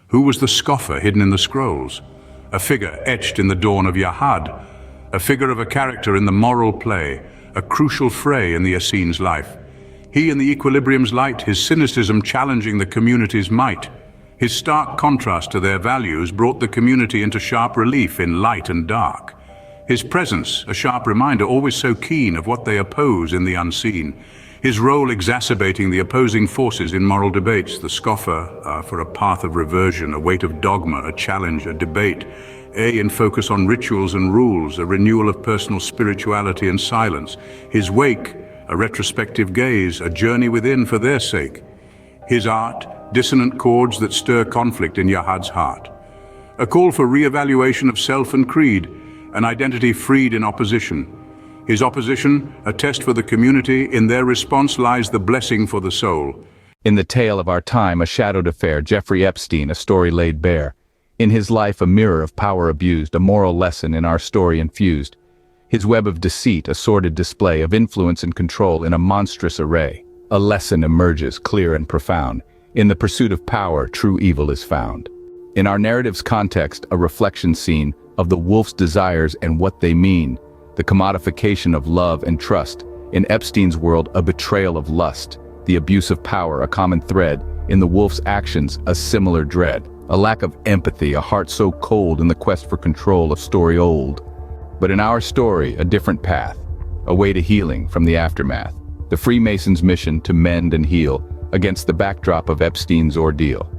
Who was the scoffer hidden in the scrolls? A figure etched in the dawn of Yahad, a figure of a character in the moral play, a crucial fray in the Essene's life. He in the equilibrium's light, his cynicism challenging the community's might. His stark contrast to their values brought the community into sharp relief in light and dark. His presence, a sharp reminder, always so keen of what they oppose in the unseen. His role exacerbating the opposing forces in moral debates, the scoffer for a path of reversion, a weight of dogma, a challenge, a debate. In focus on rituals and rules, a renewal of personal spirituality and silence. His wake, a retrospective gaze, a journey within for their sake. His art, dissonant chords that stir conflict in Yahad's heart. A call for re-evaluation of self and creed, an identity freed in opposition. His opposition, a test for the community. In their response lies the blessing for the soul. In the tale of our time, a shadowed affair, Jeffrey Epstein, a story laid bare. In his life, a mirror of power abused, a moral lesson in our story infused. His web of deceit, a sordid display of influence and control in a monstrous array. A lesson emerges, clear and profound. In the pursuit of power, true evil is found. In our narrative's context, a reflection scene of the wolf's desires and what they mean. The commodification of love and trust. In Epstein's world, a betrayal of lust. The abuse of power, a common thread. In the wolf's actions, a similar dread. A lack of empathy, a heart so cold in the quest for control, a story old. But in our story, a different path, a way to healing from the aftermath. The Freemasons' mission to mend and heal against the backdrop of Epstein's ordeal.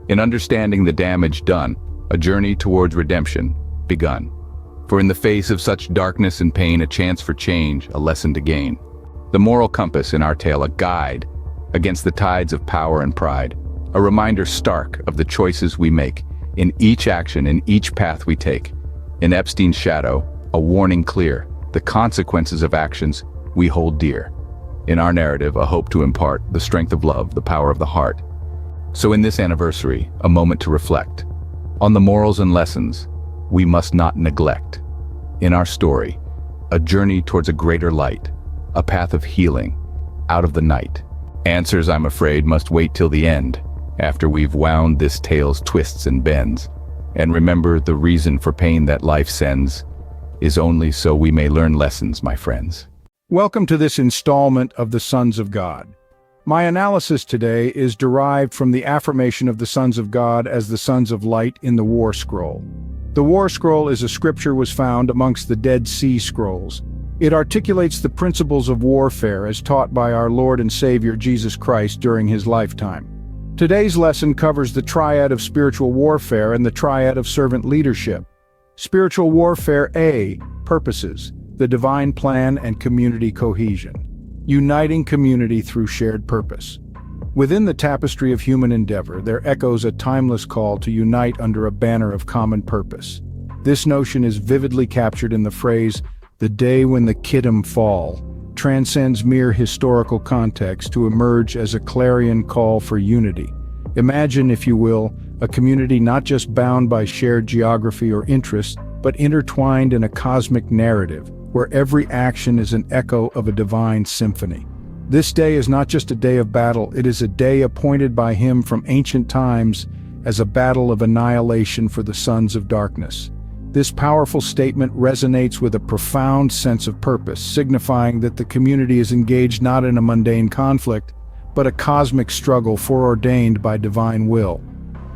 In understanding the damage done, a journey towards redemption begun. For in the face of such darkness and pain, a chance for change, a lesson to gain. The moral compass in our tale, a guide against the tides of power and pride. A reminder stark of the choices we make, in each action, in each path we take. In Epstein's shadow, a warning clear, the consequences of actions we hold dear. In our narrative, a hope to impart the strength of love, the power of the heart. So in this anniversary, a moment to reflect on the morals and lessons we must not neglect. In our story, a journey towards a greater light, a path of healing out of the night. Answers, I'm afraid, must wait till the end, after we've wound this tale's twists and bends. And remember, the reason for pain that life sends is only so we may learn lessons, my friends. Welcome to this installment of the Sons of God. My analysis today is derived from the affirmation of the Sons of God as the Sons of Light in the War Scroll. The War Scroll is a scripture was found amongst the Dead Sea Scrolls. It articulates the principles of warfare as taught by our Lord and Savior Jesus Christ during his lifetime. Today's lesson covers the triad of spiritual warfare and the triad of servant leadership. Spiritual warfare A, purposes, the divine plan and community cohesion. Uniting community through shared purpose. Within the tapestry of human endeavor, there echoes a timeless call to unite under a banner of common purpose. This notion is vividly captured in the phrase, "the day when the Kittim fall," transcends mere historical context to emerge as a clarion call for unity. Imagine, if you will, a community not just bound by shared geography or interest, but intertwined in a cosmic narrative, where every action is an echo of a divine symphony. This day is not just a day of battle, it is a day appointed by him from ancient times as a battle of annihilation for the sons of darkness. This powerful statement resonates with a profound sense of purpose, signifying that the community is engaged not in a mundane conflict, but a cosmic struggle foreordained by divine will.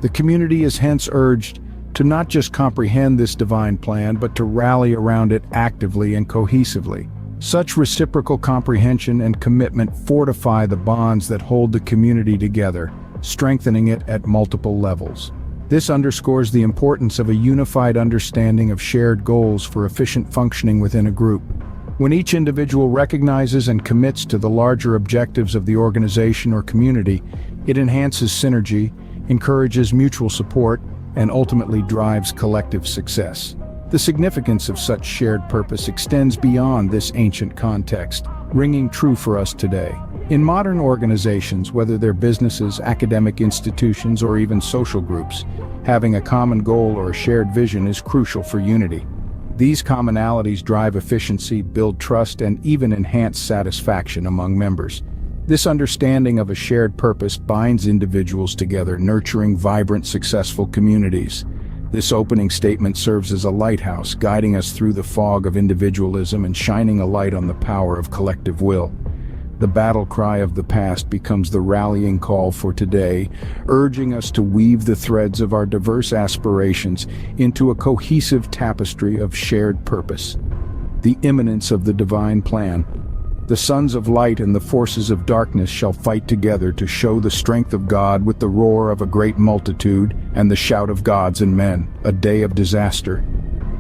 The community is hence urged to not just comprehend this divine plan, but to rally around it actively and cohesively. Such reciprocal comprehension and commitment fortify the bonds that hold the community together, strengthening it at multiple levels. This underscores the importance of a unified understanding of shared goals for efficient functioning within a group. When each individual recognizes and commits to the larger objectives of the organization or community, it enhances synergy, encourages mutual support, and ultimately drives collective success. The significance of such shared purpose extends beyond this ancient context, ringing true for us today. In modern organizations, whether they're businesses, academic institutions, or even social groups, having a common goal or a shared vision is crucial for unity. These commonalities drive efficiency, build trust, and even enhance satisfaction among members. This understanding of a shared purpose binds individuals together, nurturing vibrant, successful communities. This opening statement serves as a lighthouse, guiding us through the fog of individualism and shining a light on the power of collective will. The battle cry of the past becomes the rallying call for today, urging us to weave the threads of our diverse aspirations into a cohesive tapestry of shared purpose. The imminence of the divine plan. The sons of light and the forces of darkness shall fight together to show the strength of God with the roar of a great multitude and the shout of gods and men, a day of disaster.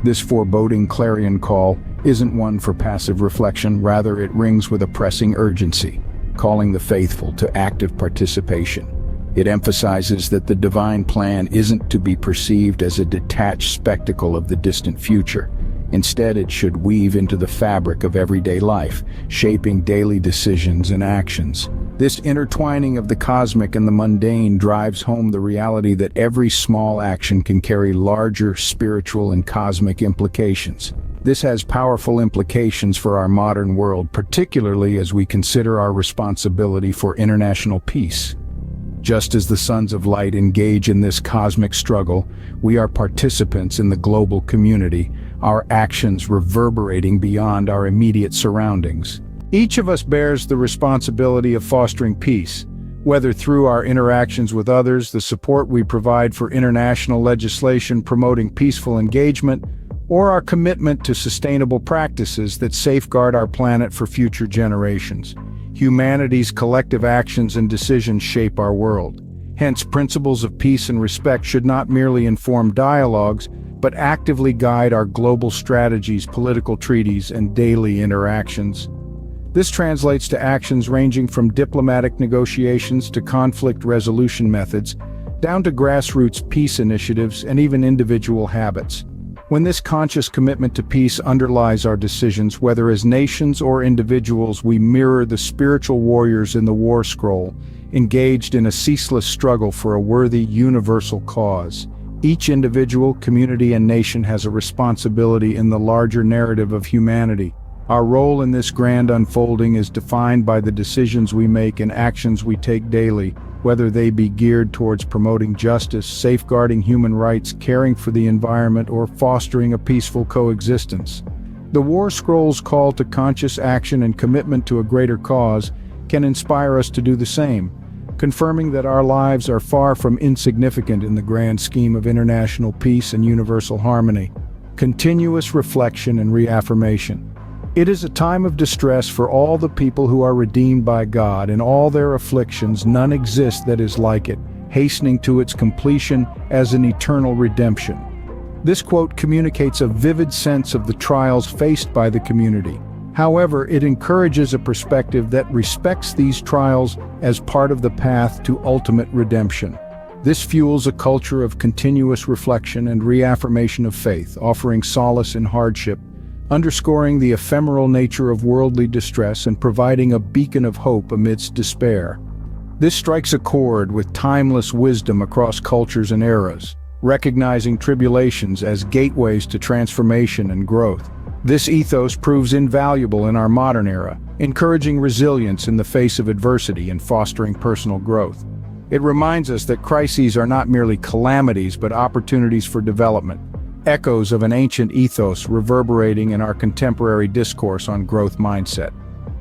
This foreboding clarion call isn't one for passive reflection, rather it rings with a pressing urgency, calling the faithful to active participation. It emphasizes that the divine plan isn't to be perceived as a detached spectacle of the distant future. Instead, it should weave into the fabric of everyday life, shaping daily decisions and actions. This intertwining of the cosmic and the mundane drives home the reality that every small action can carry larger spiritual and cosmic implications. This has powerful implications for our modern world, particularly as we consider our responsibility for international peace. Just as the sons of light engage in this cosmic struggle, we are participants in the global community, our actions reverberating beyond our immediate surroundings. Each of us bears the responsibility of fostering peace, whether through our interactions with others, the support we provide for international legislation promoting peaceful engagement, or our commitment to sustainable practices that safeguard our planet for future generations. Humanity's collective actions and decisions shape our world. Hence, principles of peace and respect should not merely inform dialogues, but actively guide our global strategies, political treaties, and daily interactions. This translates to actions ranging from diplomatic negotiations to conflict resolution methods, down to grassroots peace initiatives and even individual habits. When this conscious commitment to peace underlies our decisions, whether as nations or individuals, we mirror the spiritual warriors in the war scroll, engaged in a ceaseless struggle for a worthy universal cause. Each individual, community, and nation has a responsibility in the larger narrative of humanity. Our role in this grand unfolding is defined by the decisions we make and actions we take daily, whether they be geared towards promoting justice, safeguarding human rights, caring for the environment, or fostering a peaceful coexistence. The War Scroll's call to conscious action and commitment to a greater cause can inspire us to do the same, confirming that our lives are far from insignificant in the grand scheme of international peace and universal harmony. Continuous reflection and reaffirmation. It is a time of distress for all the people who are redeemed by God. In all their afflictions, none exists that is like it, hastening to its completion as an eternal redemption. This quote communicates a vivid sense of the trials faced by the community. However, it encourages a perspective that respects these trials as part of the path to ultimate redemption. This fuels a culture of continuous reflection and reaffirmation of faith, offering solace in hardship, underscoring the ephemeral nature of worldly distress and providing a beacon of hope amidst despair. This strikes a chord with timeless wisdom across cultures and eras, recognizing tribulations as gateways to transformation and growth. This ethos proves invaluable in our modern era, encouraging resilience in the face of adversity and fostering personal growth. It reminds us that crises are not merely calamities but opportunities for development, echoes of an ancient ethos reverberating in our contemporary discourse on growth mindset.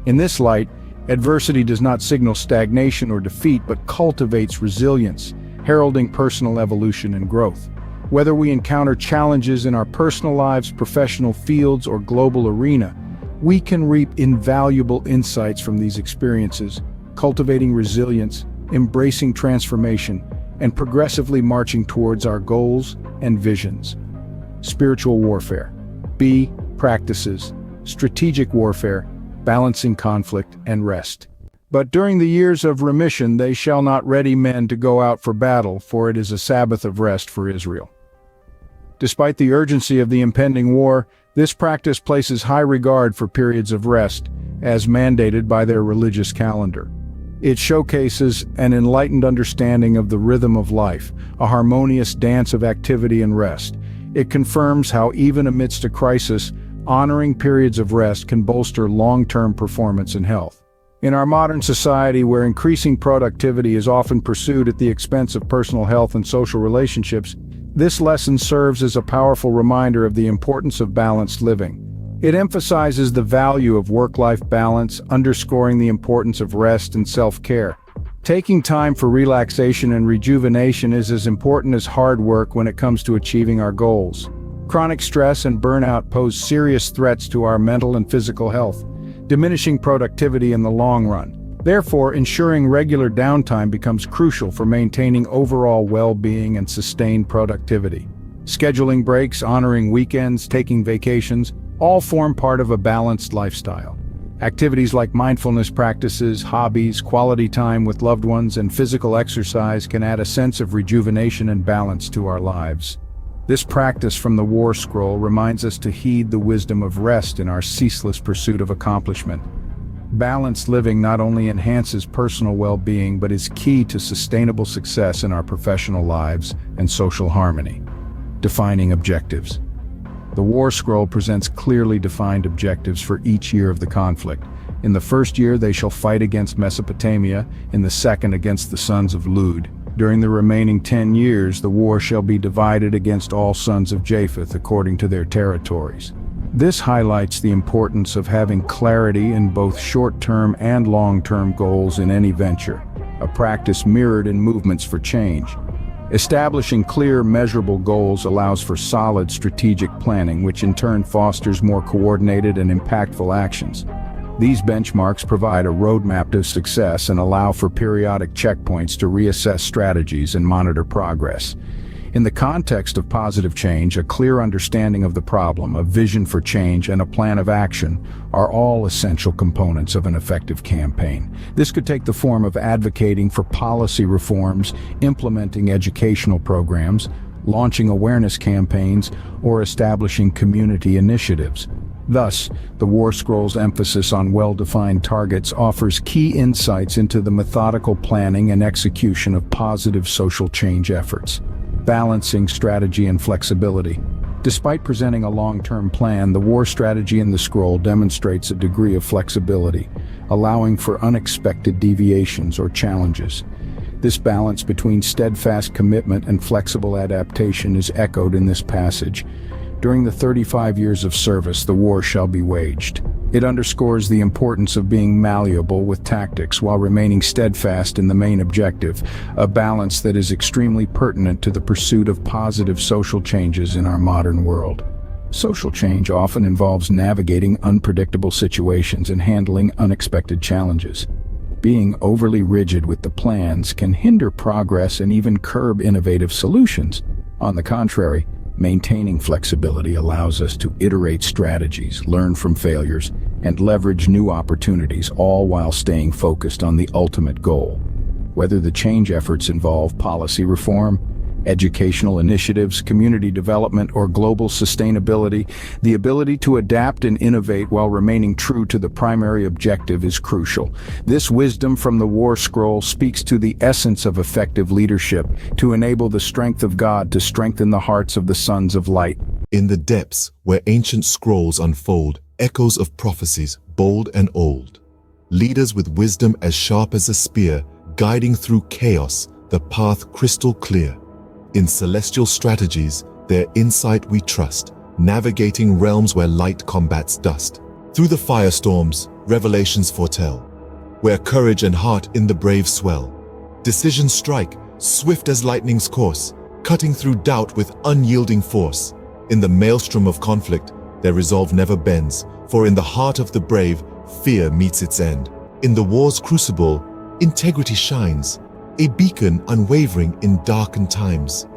In this light, adversity does not signal stagnation or defeat, but cultivates resilience, heralding personal evolution and growth. Whether we encounter challenges in our personal lives, professional fields, or global arena, we can reap invaluable insights from these experiences, cultivating resilience, embracing transformation, and progressively marching towards our goals and visions. Spiritual warfare. B. Practices. Strategic warfare, balancing conflict and rest. But during the years of remission they shall not ready men to go out for battle, for it is a Sabbath of rest for Israel. Despite the urgency of the impending war, this practice places high regard for periods of rest, as mandated by their religious calendar. It showcases an enlightened understanding of the rhythm of life, a harmonious dance of activity and rest. It confirms how even amidst a crisis, honoring periods of rest can bolster long-term performance and health. In our modern society, where increasing productivity is often pursued at the expense of personal health and social relationships, this lesson serves as a powerful reminder of the importance of balanced living. It emphasizes the value of work-life balance, underscoring the importance of rest and self-care. Taking time for relaxation and rejuvenation is as important as hard work when it comes to achieving our goals. Chronic stress and burnout pose serious threats to our mental and physical health, diminishing productivity in the long run. Therefore, ensuring regular downtime becomes crucial for maintaining overall well-being and sustained productivity. Scheduling breaks, honoring weekends, taking vacations, all form part of a balanced lifestyle. Activities like mindfulness practices, hobbies, quality time with loved ones, and physical exercise can add a sense of rejuvenation and balance to our lives. This practice from the War Scroll reminds us to heed the wisdom of rest in our ceaseless pursuit of accomplishment. Balanced living not only enhances personal well-being but is key to sustainable success in our professional lives and social harmony. Defining objectives. The War Scroll presents clearly defined objectives for each year of the conflict. In the first year they shall fight against Mesopotamia, in the second against the sons of Lud. During the remaining 10 years the war shall be divided against all sons of Japheth according to their territories. This highlights the importance of having clarity in both short-term and long-term goals in any venture, a practice mirrored in movements for change. Establishing clear, measurable goals allows for solid strategic planning, which in turn fosters more coordinated and impactful actions. These benchmarks provide a roadmap to success and allow for periodic checkpoints to reassess strategies and monitor progress. In the context of positive change, a clear understanding of the problem, a vision for change, and a plan of action are all essential components of an effective campaign. This could take the form of advocating for policy reforms, implementing educational programs, launching awareness campaigns, or establishing community initiatives. Thus, the War Scroll's emphasis on well-defined targets offers key insights into the methodical planning and execution of positive social change efforts. Balancing strategy and flexibility. Despite presenting a long-term plan, the war strategy in the scroll demonstrates a degree of flexibility, allowing for unexpected deviations or challenges. This balance between steadfast commitment and flexible adaptation is echoed in this passage. During the 35 years of service, the war shall be waged. It underscores the importance of being malleable with tactics while remaining steadfast in the main objective, a balance that is extremely pertinent to the pursuit of positive social changes in our modern world. Social change often involves navigating unpredictable situations and handling unexpected challenges. Being overly rigid with the plans can hinder progress and even curb innovative solutions. On the contrary, maintaining flexibility allows us to iterate strategies, learn from failures, and leverage new opportunities, all while staying focused on the ultimate goal. Whether the change efforts involve policy reform, educational initiatives, community development, or global sustainability, the ability to adapt and innovate while remaining true to the primary objective is crucial. This wisdom from the War Scroll speaks to the essence of effective leadership, to enable the strength of God to strengthen the hearts of the sons of light. In the depths where ancient scrolls unfold, echoes of prophecies bold and old. Leaders with wisdom as sharp as a spear, guiding through chaos, the path crystal clear. In celestial strategies, their insight we trust, navigating realms where light combats dust. Through the firestorms, revelations foretell, where courage and heart in the brave swell. Decisions strike, swift as lightning's course, cutting through doubt with unyielding force. In the maelstrom of conflict, their resolve never bends, for in the heart of the brave, fear meets its end. In the war's crucible, integrity shines, a beacon unwavering in darkened times.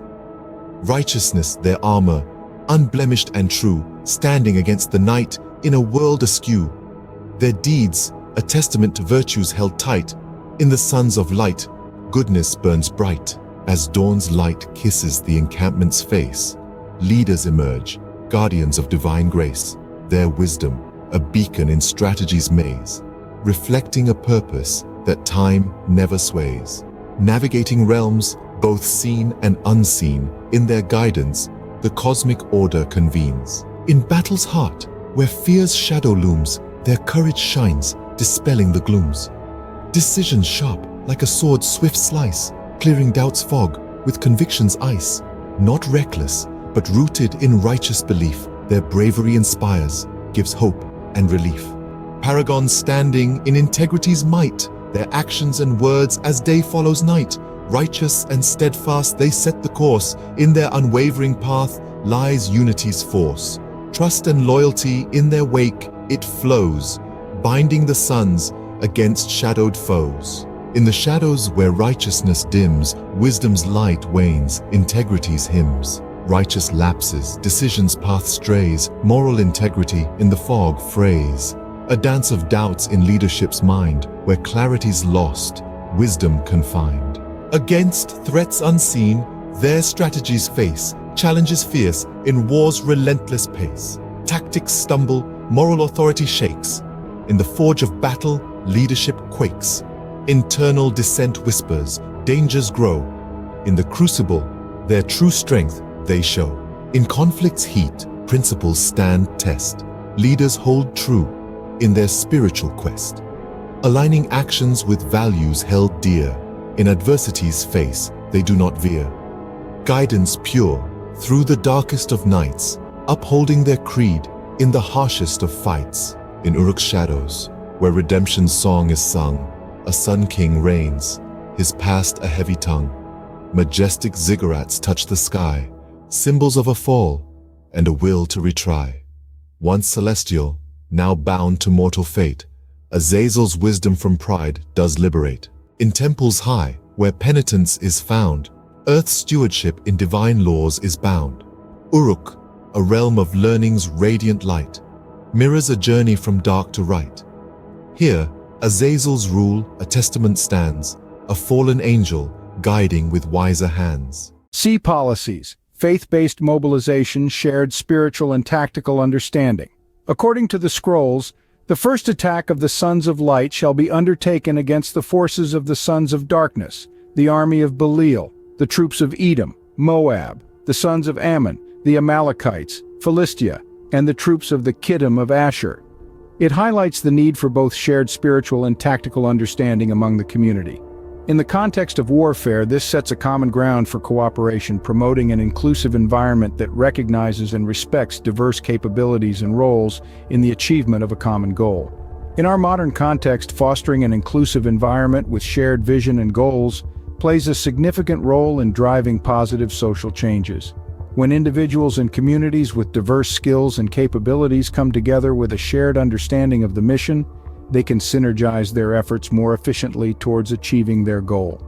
Righteousness their armor, unblemished and true, standing against the night in a world askew. Their deeds, a testament to virtues held tight. In the sons of light, goodness burns bright. As dawn's light kisses the encampment's face, leaders emerge, guardians of divine grace. Their wisdom, a beacon in strategy's maze, reflecting a purpose that time never sways. Navigating realms, both seen and unseen, in their guidance, the cosmic order convenes. In battle's heart, where fear's shadow looms, their courage shines, dispelling the glooms. Decisions sharp, like a sword's swift slice, clearing doubt's fog with conviction's ice. Not reckless, but rooted in righteous belief, their bravery inspires, gives hope and relief. Paragons standing in integrity's might, their actions and words as day follows night. Righteous and steadfast they set the course, in their unwavering path lies unity's force. Trust and loyalty in their wake it flows, binding the suns against shadowed foes. In the shadows where righteousness dims, wisdom's light wanes, integrity's hymns. Righteous lapses, decisions path strays, moral integrity in the fog frays. A dance of doubts in leadership's mind, where clarity's lost, wisdom confined. Against threats unseen, their strategies face, challenges fierce in war's relentless pace. Tactics stumble, moral authority shakes. In the forge of battle, leadership quakes. Internal dissent whispers, dangers grow. In the crucible, their true strength they show. In conflict's heat, principles stand test. Leaders hold true in their spiritual quest, aligning actions with values held dear. In adversity's face, they do not veer. Guidance pure through the darkest of nights, upholding their creed in the harshest of fights. In Uruk's shadows, where redemption's song is sung, a sun king reigns, his past a heavy tongue. Majestic ziggurats touch the sky, symbols of a fall and a will to retry. Once celestial, now bound to mortal fate, Azazel's wisdom from pride does liberate. In temples high, where penitence is found, earth's stewardship in divine laws is bound. Uruk, a realm of learning's radiant light, mirrors a journey from dark to right. Here, Azazel's rule a testament stands, a fallen angel guiding with wiser hands. C policies: faith-based mobilization, shared spiritual and tactical understanding. According to the scrolls, the first attack of the Sons of Light shall be undertaken against the forces of the Sons of Darkness, the army of Belial, the troops of Edom, Moab, the sons of Ammon, the Amalekites, Philistia, and the troops of the Kittim of Asher. It highlights the need for both shared spiritual and tactical understanding among the community. In the context of warfare, this sets a common ground for cooperation, promoting an inclusive environment that recognizes and respects diverse capabilities and roles in the achievement of a common goal. In our modern context, fostering an inclusive environment with shared vision and goals plays a significant role in driving positive social changes. When individuals and communities with diverse skills and capabilities come together with a shared understanding of the mission, they can synergize their efforts more efficiently towards achieving their goal.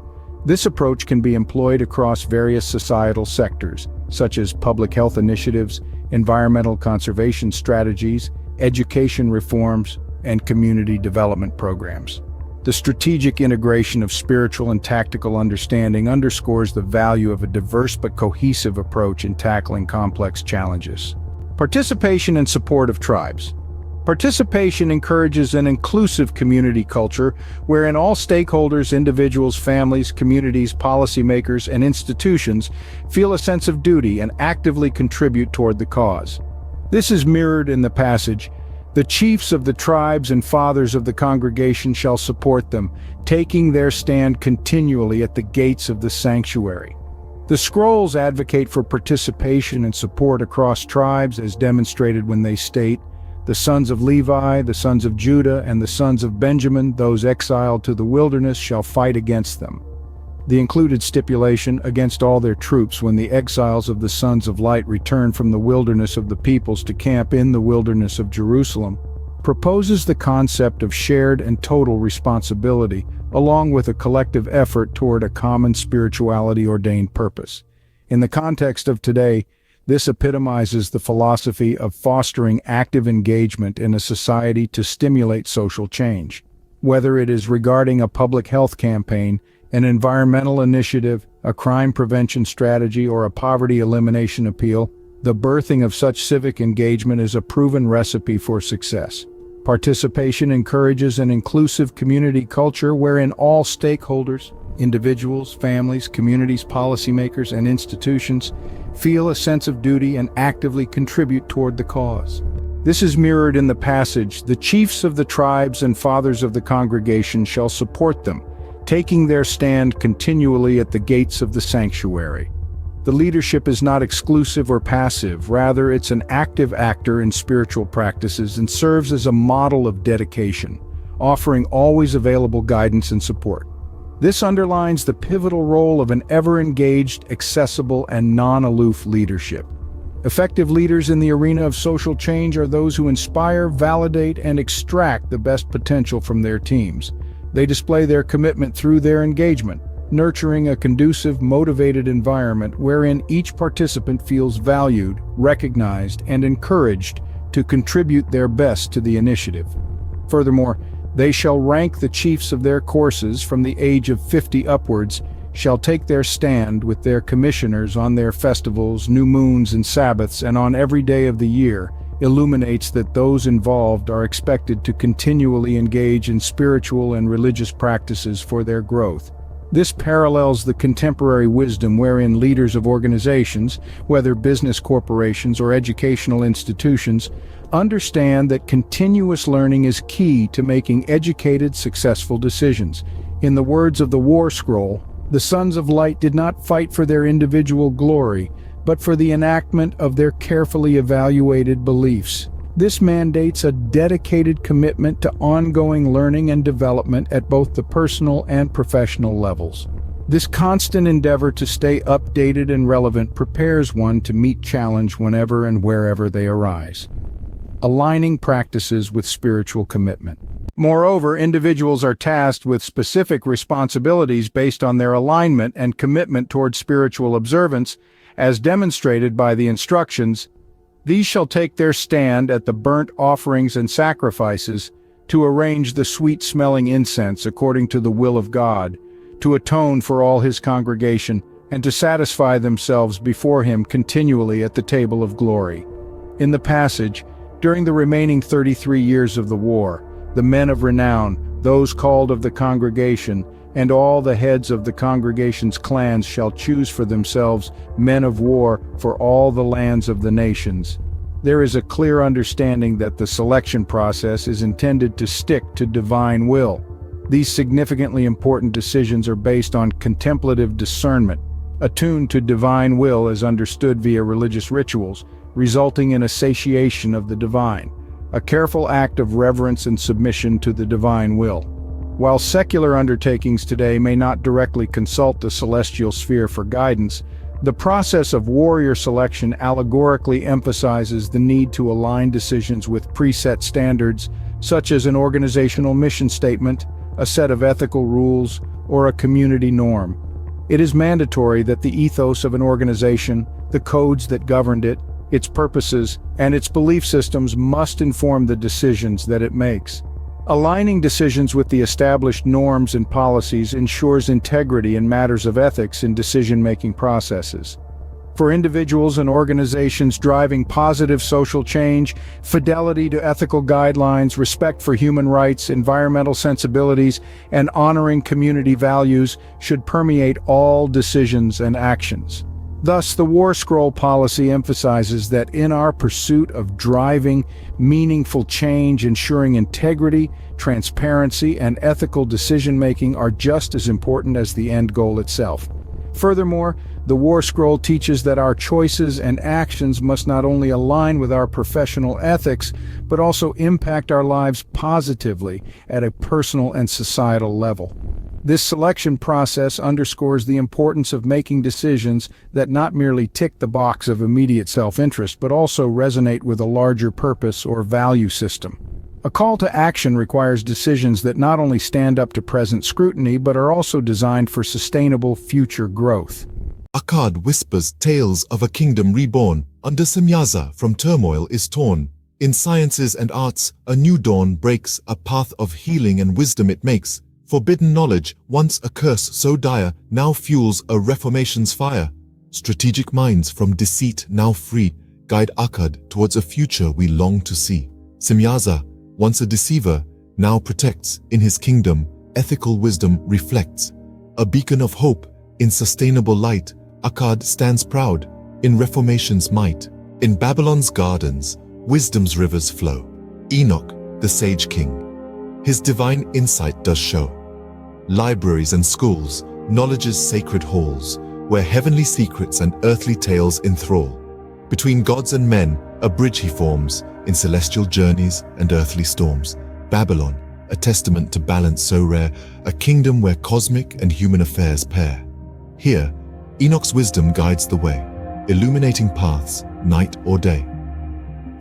This approach can be employed across various societal sectors, such as public health initiatives, environmental conservation strategies, education reforms, and community development programs. The strategic integration of spiritual and tactical understanding underscores the value of a diverse but cohesive approach in tackling complex challenges. Participation and support of tribes. Participation encourages an inclusive community culture wherein all stakeholders, individuals, families, communities, policymakers, and institutions feel a sense of duty and actively contribute toward the cause. This is mirrored in the passage, "The chiefs of the tribes and fathers of the congregation shall support them, taking their stand continually at the gates of the sanctuary." The scrolls advocate for participation and support across tribes as demonstrated when they state, "The sons of Levi, the sons of Judah, and the sons of Benjamin, those exiled to the wilderness, shall fight against them." The included stipulation, "against all their troops when the exiles of the sons of light return from the wilderness of the peoples to camp in the wilderness of Jerusalem," proposes the concept of shared and total responsibility, along with a collective effort toward a common spirituality-ordained purpose. In the context of today, this epitomizes the philosophy of fostering active engagement in a society to stimulate social change. Whether it is regarding a public health campaign, an environmental initiative, a crime prevention strategy, or a poverty elimination appeal, the birthing of such civic engagement is a proven recipe for success. Participation encourages an inclusive community culture wherein all stakeholders, individuals, families, communities, policymakers, and institutions feel a sense of duty and actively contribute toward the cause. This is mirrored in the passage, "The chiefs of the tribes and fathers of the congregation shall support them, taking their stand continually at the gates of the sanctuary." The leadership is not exclusive or passive, rather it's an active actor in spiritual practices and serves as a model of dedication, offering always available guidance and support. This underlines the pivotal role of an ever-engaged, accessible, and non-aloof leadership. Effective leaders in the arena of social change are those who inspire, validate, and extract the best potential from their teams. They display their commitment through their engagement, nurturing a conducive, motivated environment wherein each participant feels valued, recognized, and encouraged to contribute their best to the initiative. Furthermore, they shall rank the chiefs of their courses from the age of 50 upwards, shall take their stand with their commissioners on their festivals, new moons, and Sabbaths, and on every day of the year, illuminates that those involved are expected to continually engage in spiritual and religious practices for their growth. This parallels the contemporary wisdom wherein leaders of organizations, whether business corporations or educational institutions, understand that continuous learning is key to making educated, successful decisions. In the words of the War Scroll, the Sons of Light did not fight for their individual glory, but for the enactment of their carefully evaluated beliefs. This mandates a dedicated commitment to ongoing learning and development at both the personal and professional levels. This constant endeavor to stay updated and relevant prepares one to meet challenge whenever and wherever they arise, aligning practices with spiritual commitment. Moreover, individuals are tasked with specific responsibilities based on their alignment and commitment toward spiritual observance, as demonstrated by the instructions. These shall take their stand at the burnt offerings and sacrifices, to arrange the sweet-smelling incense according to the will of God, to atone for all his congregation, and to satisfy themselves before him continually at the table of glory. In the passage, during the remaining 33 years of the war, the men of renown, those called of the congregation, and all the heads of the congregation's clans shall choose for themselves men of war for all the lands of the nations. There is a clear understanding that the selection process is intended to stick to divine will. These significantly important decisions are based on contemplative discernment, attuned to divine will as understood via religious rituals, resulting in a satiation of the divine, a careful act of reverence and submission to the divine will. While secular undertakings today may not directly consult the celestial sphere for guidance, the process of warrior selection allegorically emphasizes the need to align decisions with preset standards, such as an organizational mission statement, a set of ethical rules, or a community norm. It is mandatory that the ethos of an organization, the codes that governed it, its purposes, and its belief systems must inform the decisions that it makes. Aligning decisions with the established norms and policies ensures integrity in matters of ethics in decision-making processes. For individuals and organizations driving positive social change, fidelity to ethical guidelines, respect for human rights, environmental sensibilities, and honoring community values should permeate all decisions and actions. Thus, the War Scroll policy emphasizes that in our pursuit of driving meaningful change, ensuring integrity, transparency, and ethical decision-making are just as important as the end goal itself. Furthermore, the War Scroll teaches that our choices and actions must not only align with our professional ethics, but also impact our lives positively at a personal and societal level. This selection process underscores the importance of making decisions that not merely tick the box of immediate self-interest, but also resonate with a larger purpose or value system. A call to action requires decisions that not only stand up to present scrutiny, but are also designed for sustainable future growth. Akkad whispers tales of a kingdom reborn. Under Semyaza, from turmoil is torn. In sciences and arts, a new dawn breaks, a path of healing and wisdom it makes. Forbidden knowledge, once a curse so dire, now fuels a reformation's fire. Strategic minds from deceit now free, guide Akkad towards a future we long to see. Semyaza, once a deceiver, now protects. In his kingdom, ethical wisdom reflects. A beacon of hope, in sustainable light, Akkad stands proud, in reformation's might. In Babylon's gardens, wisdom's rivers flow. Enoch, the sage king. His divine insight does show. Libraries and schools, knowledge's sacred halls, where heavenly secrets and earthly tales enthrall. Between gods and men, a bridge he forms, in celestial journeys and earthly storms. Babylon, a testament to balance so rare, a kingdom where cosmic and human affairs pair. Here, Enoch's wisdom guides the way, illuminating paths, night or day.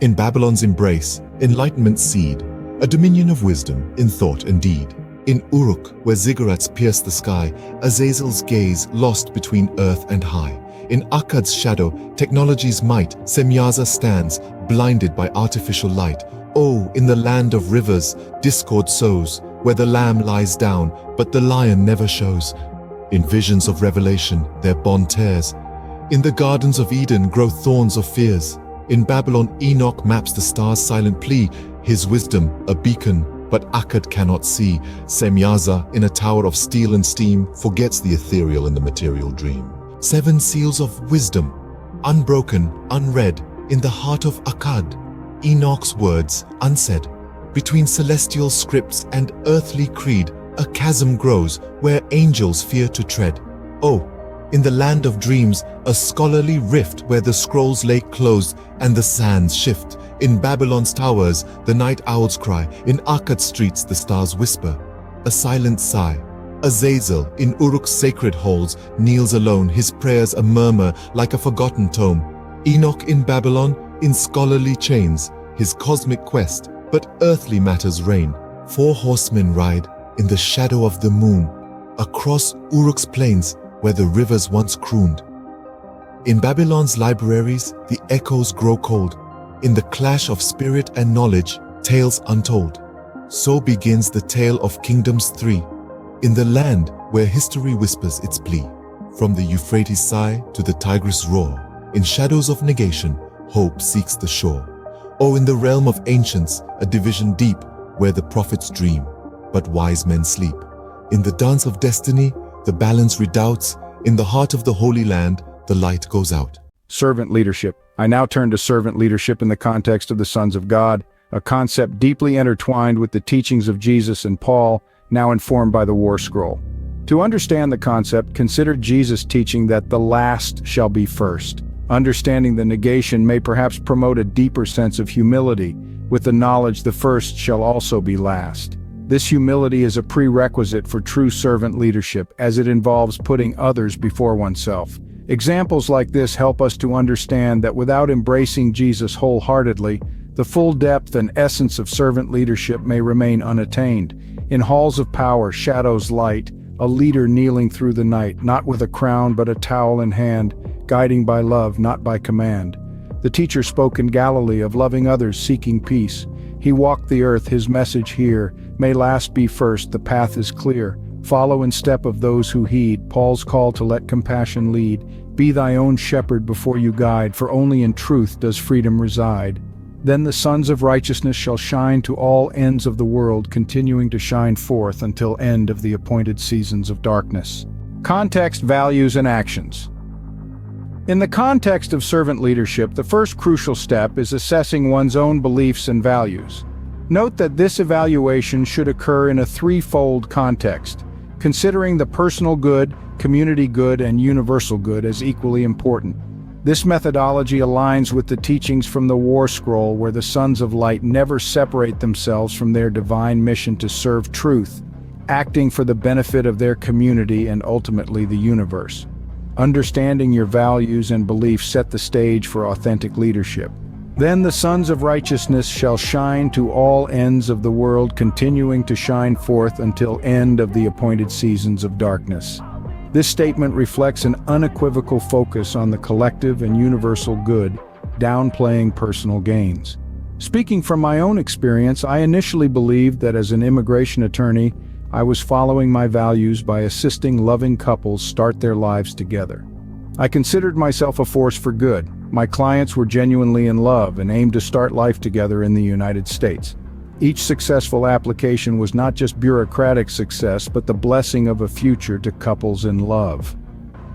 In Babylon's embrace, enlightenment's seed, a dominion of wisdom in thought and deed. In Uruk, where ziggurats pierce the sky, Azazel's gaze lost between earth and high. In Akkad's shadow, technology's might, Semyaza stands, blinded by artificial light. Oh, in the land of rivers, discord sows, where the lamb lies down, but the lion never shows. In visions of revelation, their bond tears. In the gardens of Eden grow thorns of fears. In Babylon, Enoch maps the stars' silent plea, his wisdom a beacon, but Akkad cannot see. Semyaza, in a tower of steel and steam, forgets the ethereal in the material dream. 7 seals of wisdom, unbroken, unread, in the heart of Akkad. Enoch's words, unsaid. Between celestial scripts and earthly creed, a chasm grows where angels fear to tread. Oh, in the land of dreams, a scholarly rift where the scrolls lay closed and the sands shift. In Babylon's towers, the night owls cry. In Akkad streets, the stars whisper. A silent sigh. Azazel, in Uruk's sacred halls, kneels alone, his prayers a murmur like a forgotten tome. Enoch in Babylon, in scholarly chains, his cosmic quest, but earthly matters reign. 4 horsemen ride in the shadow of the moon, across Uruk's plains where the rivers once crooned. In Babylon's libraries, the echoes grow cold. In the clash of spirit and knowledge, tales untold. So begins the tale of kingdoms 3, in the land where history whispers its plea. From the Euphrates sigh to the Tigris roar, in shadows of negation, hope seeks the shore. Or in the realm of ancients, a division deep, where the prophets dream, but wise men sleep. In the dance of destiny, the balance redoubts. In the heart of the Holy Land, the light goes out. Servant leadership. I now turn to servant leadership in the context of the sons of God, a concept deeply intertwined with the teachings of Jesus and Paul, now informed by the War Scroll. To understand the concept, consider Jesus' teaching that the last shall be first. Understanding the negation may perhaps promote a deeper sense of humility, with the knowledge the first shall also be last. This humility is a prerequisite for true servant leadership, as it involves putting others before oneself. Examples like this help us to understand that without embracing Jesus wholeheartedly, the full depth and essence of servant leadership may remain unattained. In halls of power, shadows light, a leader kneeling through the night, not with a crown but a towel in hand, guiding by love, not by command. The teacher spoke in Galilee of loving others, seeking peace. He walked the earth, his message here. May last be first, the path is clear. Follow in step of those who heed Paul's call to let compassion lead. Be thy own shepherd before you guide, for only in truth does freedom reside. Then the sons of righteousness shall shine to all ends of the world, continuing to shine forth until end of the appointed seasons of darkness. Context, values, and actions. In the context of servant leadership, the first crucial step is assessing one's own beliefs and values. Note that this evaluation should occur in a threefold context, considering the personal good, community good, and universal good as equally important. This methodology aligns with the teachings from the War Scroll, where the Sons of Light never separate themselves from their divine mission to serve truth, acting for the benefit of their community and ultimately the universe. Understanding your values and beliefs set the stage for authentic leadership. Then the sons of righteousness shall shine to all ends of the world, continuing to shine forth until end of the appointed seasons of darkness. This statement reflects an unequivocal focus on the collective and universal good, downplaying personal gains. Speaking from my own experience, I initially believed that as an immigration attorney, I was following my values by assisting loving couples start their lives together. I considered myself a force for good. My clients were genuinely in love and aimed to start life together in the United States. Each successful application was not just bureaucratic success, but the blessing of a future to couples in love.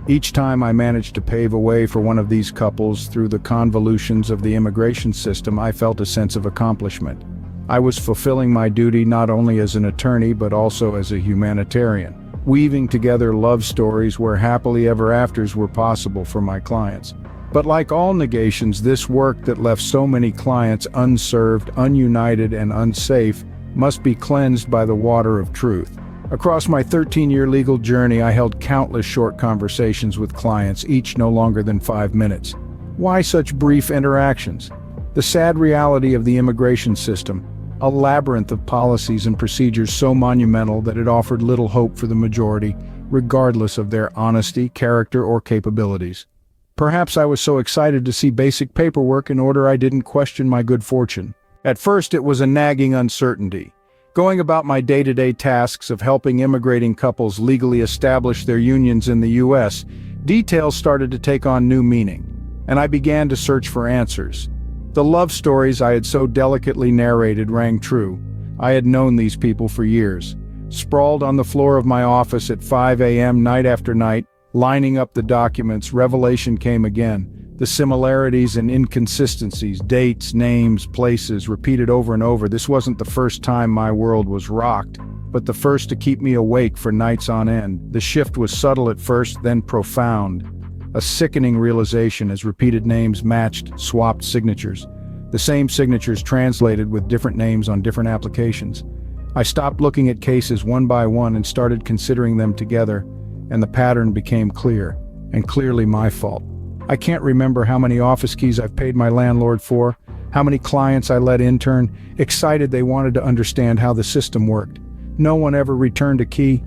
Each time I managed to pave a way for one of these couples through the convolutions of the immigration system, I felt a sense of accomplishment. I was fulfilling my duty not only as an attorney but also as a humanitarian, weaving together love stories where happily ever afters were possible for my clients. But like all negations, this work that left so many clients unserved, ununited, and unsafe must be cleansed by the water of truth. Across my 13-year legal journey, I held countless short conversations with clients, each no longer than 5 minutes. Why such brief interactions? The sad reality of the immigration system, a labyrinth of policies and procedures so monumental that it offered little hope for the majority, regardless of their honesty, character, or capabilities. Perhaps I was so excited to see basic paperwork in order I didn't question my good fortune. At first it was a nagging uncertainty. Going about my day-to-day tasks of helping immigrating couples legally establish their unions in the U.S., details started to take on new meaning, and I began to search for answers. The love stories I had so delicately narrated rang true. I had known these people for years. Sprawled on the floor of my office at 5 a.m. night after night, lining up the documents, revelation came again. The similarities and inconsistencies, dates, names, places, repeated over and over. This wasn't the first time my world was rocked, but the first to keep me awake for nights on end. The shift was subtle at first, then profound. A sickening realization as repeated names matched, swapped signatures. The same signatures translated with different names on different applications. I stopped looking at cases one by one and started considering them together, and the pattern became clear, and clearly my fault. I can't remember how many office keys I've paid my landlord for, how many clients I let intern, excited they wanted to understand how the system worked. No one ever returned a key.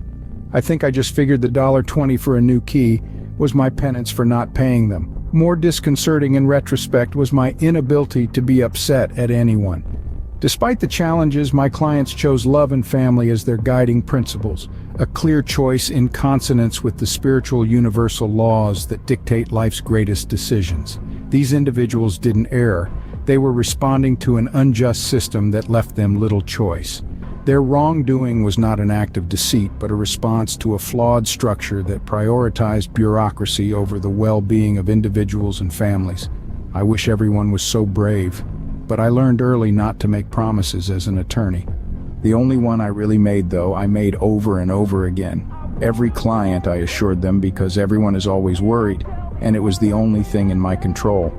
I think I just figured the $1.20 for a new key was my penance for not paying them. More disconcerting in retrospect was my inability to be upset at anyone. Despite the challenges, my clients chose love and family as their guiding principles, a clear choice in consonance with the spiritual universal laws that dictate life's greatest decisions. These individuals didn't err. They were responding to an unjust system that left them little choice. Their wrongdoing was not an act of deceit, but a response to a flawed structure that prioritized bureaucracy over the well-being of individuals and families. I wish everyone was so brave. But I learned early not to make promises as an attorney. The only one I really made, though, I made over and over again. Every client, I assured them, because everyone is always worried, and it was the only thing in my control.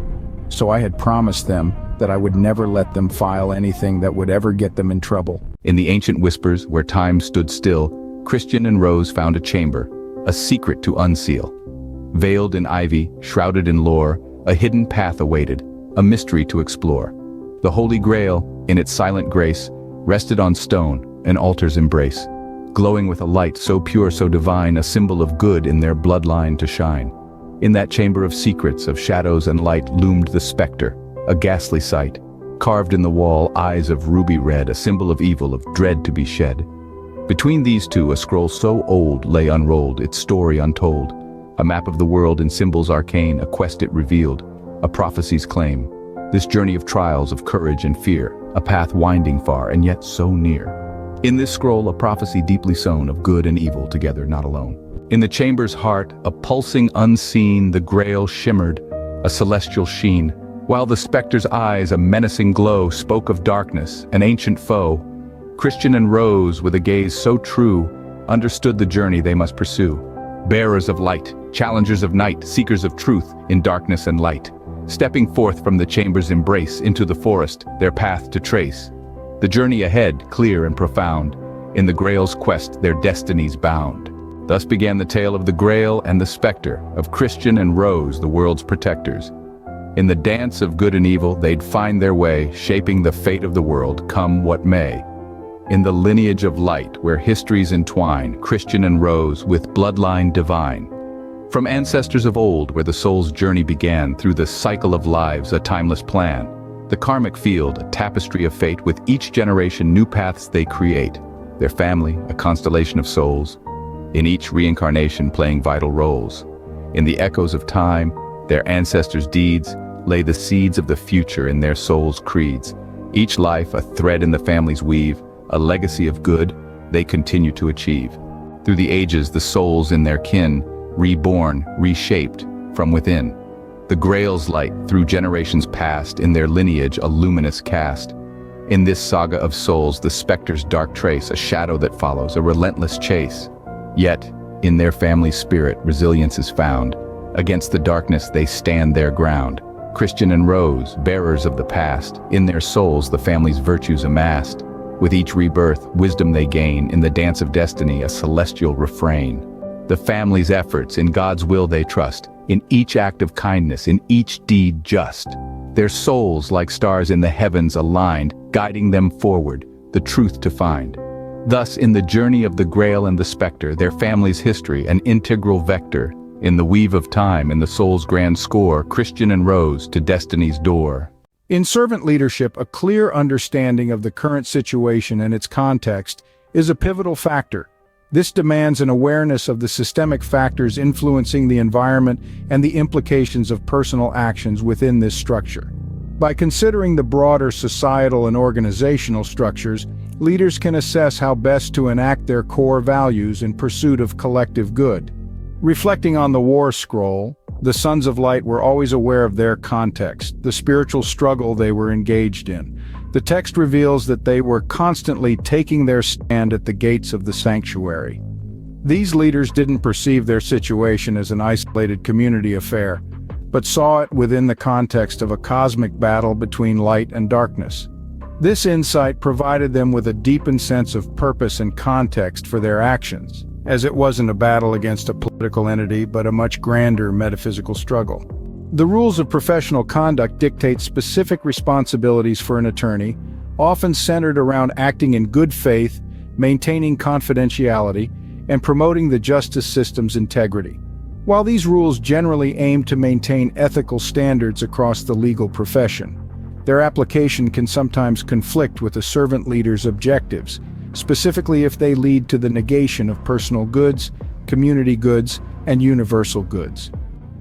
So I had promised them that I would never let them file anything that would ever get them in trouble. In the ancient whispers, where time stood still, Christian and Rose found a chamber, a secret to unseal. Veiled in ivy, shrouded in lore, a hidden path awaited, a mystery to explore. The Holy Grail, in its silent grace, rested on stone, an altar's embrace, glowing with a light so pure, so divine, a symbol of good in their bloodline to shine. In that chamber of secrets, of shadows and light, loomed the specter, a ghastly sight. Carved in the wall, eyes of ruby red, a symbol of evil, of dread to be shed. Between these two, a scroll so old lay unrolled, its story untold. A map of the world in symbols arcane, a quest it revealed, a prophecy's claim. This journey of trials, of courage and fear, a path winding far and yet so near. In this scroll, a prophecy deeply sown of good and evil together, not alone. In the chamber's heart, a pulsing unseen, the grail shimmered, a celestial sheen, while the specter's eyes, a menacing glow, spoke of darkness, an ancient foe. Christian and Rose, with a gaze so true, understood the journey they must pursue. Bearers of light, challengers of night, seekers of truth in darkness and light. Stepping forth from the chamber's embrace into the forest, their path to trace. The journey ahead, clear and profound, in the Grail's quest their destinies bound. Thus began the tale of the Grail and the specter, of Christian and Rose, the world's protectors. In the dance of good and evil, they'd find their way, shaping the fate of the world, come what may. In the lineage of light, where histories entwine, Christian and Rose with bloodline divine. From ancestors of old, where the soul's journey began, through the cycle of lives, a timeless plan. The karmic field, a tapestry of fate, with each generation new paths they create. Their family, a constellation of souls, in each reincarnation playing vital roles. In the echoes of time, their ancestors' deeds lay the seeds of the future in their souls' creeds. Each life a thread in the family's weave, a legacy of good they continue to achieve. Through the ages, the souls in their kin reborn, reshaped from within. The Grail's light through generations past, in their lineage a luminous cast. In this saga of souls, the specter's dark trace, a shadow that follows, a relentless chase. Yet, in their family's spirit, resilience is found. Against the darkness they stand their ground. Christian and Rose, bearers of the past, in their souls the family's virtues amassed. With each rebirth, wisdom they gain, in the dance of destiny a celestial refrain. The family's efforts, in God's will they trust, in each act of kindness, in each deed just. Their souls like stars in the heavens aligned, guiding them forward, the truth to find. Thus, in the journey of the Grail and the Spectre, their family's history, an integral vector. In the weave of time, in the soul's grand score, Christian and Rose to destiny's door. In servant leadership, a clear understanding of the current situation and its context is a pivotal factor. This demands an awareness of the systemic factors influencing the environment and the implications of personal actions within this structure. By considering the broader societal and organizational structures, leaders can assess how best to enact their core values in pursuit of collective good. Reflecting on the War Scroll, the Sons of Light were always aware of their context, the spiritual struggle they were engaged in. The text reveals that they were constantly taking their stand at the gates of the sanctuary. These leaders didn't perceive their situation as an isolated community affair, but saw it within the context of a cosmic battle between light and darkness. This insight provided them with a deepened sense of purpose and context for their actions, as it wasn't a battle against a political entity but a much grander metaphysical struggle. The rules of professional conduct dictate specific responsibilities for an attorney, often centered around acting in good faith, maintaining confidentiality, and promoting the justice system's integrity. While these rules generally aim to maintain ethical standards across the legal profession, their application can sometimes conflict with a servant leader's objectives, specifically if they lead to the negation of personal goods, community goods, and universal goods.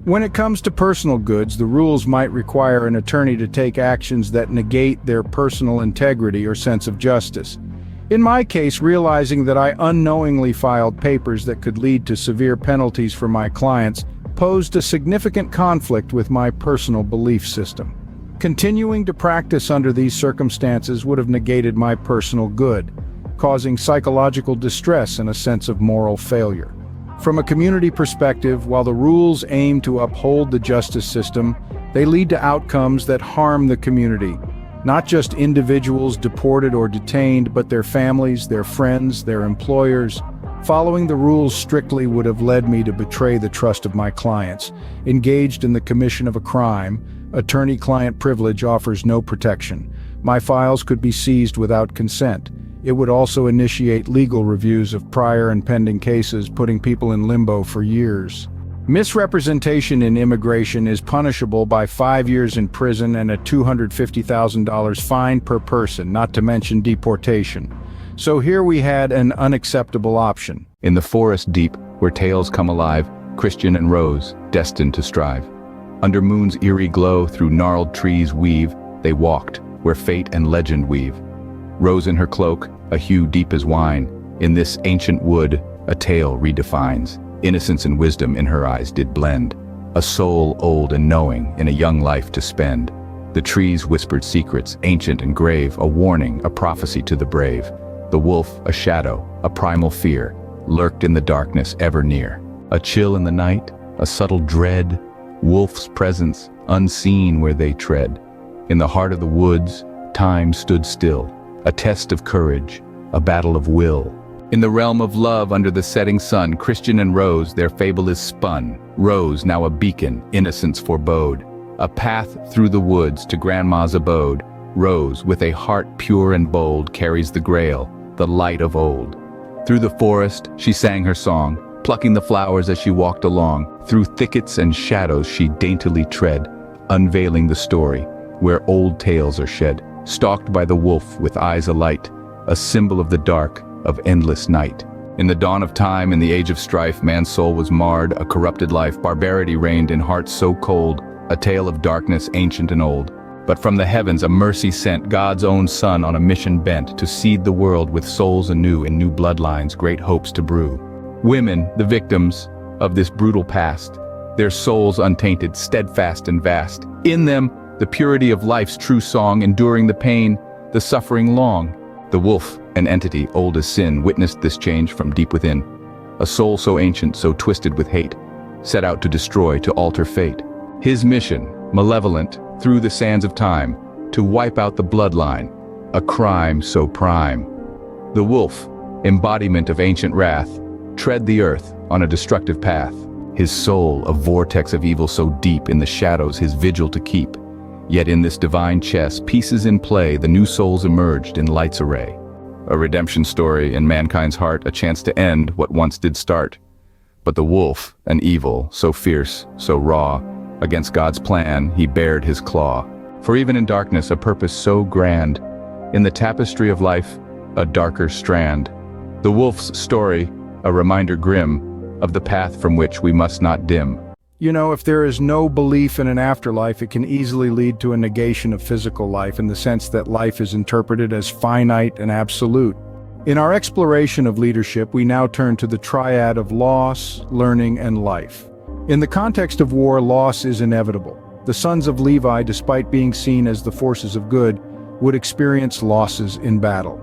When it comes to personal goods, the rules might require an attorney to take actions that negate their personal integrity or sense of justice. In my case, realizing that I unknowingly filed papers that could lead to severe penalties for my clients posed a significant conflict with my personal belief system. Continuing to practice under these circumstances would have negated my personal good, causing psychological distress and a sense of moral failure. From a community perspective, while the rules aim to uphold the justice system, they lead to outcomes that harm the community. Not just individuals deported or detained, but their families, their friends, their employers. Following the rules strictly would have led me to betray the trust of my clients. Engaged in the commission of a crime, attorney-client privilege offers no protection. My files could be seized without consent. It would also initiate legal reviews of prior and pending cases, putting people in limbo for years. Misrepresentation in immigration is punishable by 5 years in prison and a $250,000 fine per person, not to mention deportation. So here we had an unacceptable option. In the forest deep, where tales come alive, Christian and Rose, destined to strive. Under moon's eerie glow, through gnarled trees weave, they walked, where fate and legend weave. Rose in her cloak, a hue deep as wine, in this ancient wood, a tale redefines. Innocence and wisdom in her eyes did blend, a soul old and knowing in a young life to spend. The trees whispered secrets, ancient and grave, a warning, a prophecy to the brave. The wolf, a shadow, a primal fear, lurked in the darkness ever near. A chill in the night, a subtle dread, wolf's presence, unseen where they tread. In the heart of the woods, time stood still, a test of courage, a battle of will. In the realm of love under the setting sun, Christian and Rose, their fable is spun. Rose, now a beacon, innocence forebode. A path through the woods to Grandma's abode. Rose, with a heart pure and bold, carries the Grail, the light of old. Through the forest, she sang her song, plucking the flowers as she walked along. Through thickets and shadows she daintily tread, unveiling the story, where old tales are shed. Stalked by the wolf with eyes alight, a symbol of the dark, of endless night. In the dawn of time, in the age of strife, man's soul was marred, a corrupted life, barbarity reigned in hearts so cold, a tale of darkness ancient and old. But from the heavens a mercy sent, God's own Son on a mission bent, to seed the world with souls anew in new bloodlines, great hopes to brew. Women, the victims, of this brutal past, their souls untainted, steadfast and vast. In them, the purity of life's true song, enduring the pain, the suffering long. The wolf, an entity old as sin, witnessed this change from deep within. A soul so ancient, so twisted with hate, set out to destroy, to alter fate. His mission, malevolent, through the sands of time, to wipe out the bloodline, a crime so prime. The wolf, embodiment of ancient wrath, tread the earth on a destructive path. His soul, a vortex of evil so deep in the shadows his vigil to keep. Yet in this divine chess, pieces in play, the new souls emerged in light's array. A redemption story in mankind's heart, a chance to end what once did start. But the wolf, an evil, so fierce, so raw, against God's plan he bared his claw. For even in darkness a purpose so grand, in the tapestry of life a darker strand. The wolf's story, a reminder grim, of the path from which we must not dim. You know, if there is no belief in an afterlife, it can easily lead to a negation of physical life in the sense that life is interpreted as finite and absolute. In our exploration of leadership, we now turn to the triad of loss, learning, and life. In the context of war, loss is inevitable. The sons of Levi, despite being seen as the forces of good, would experience losses in battle.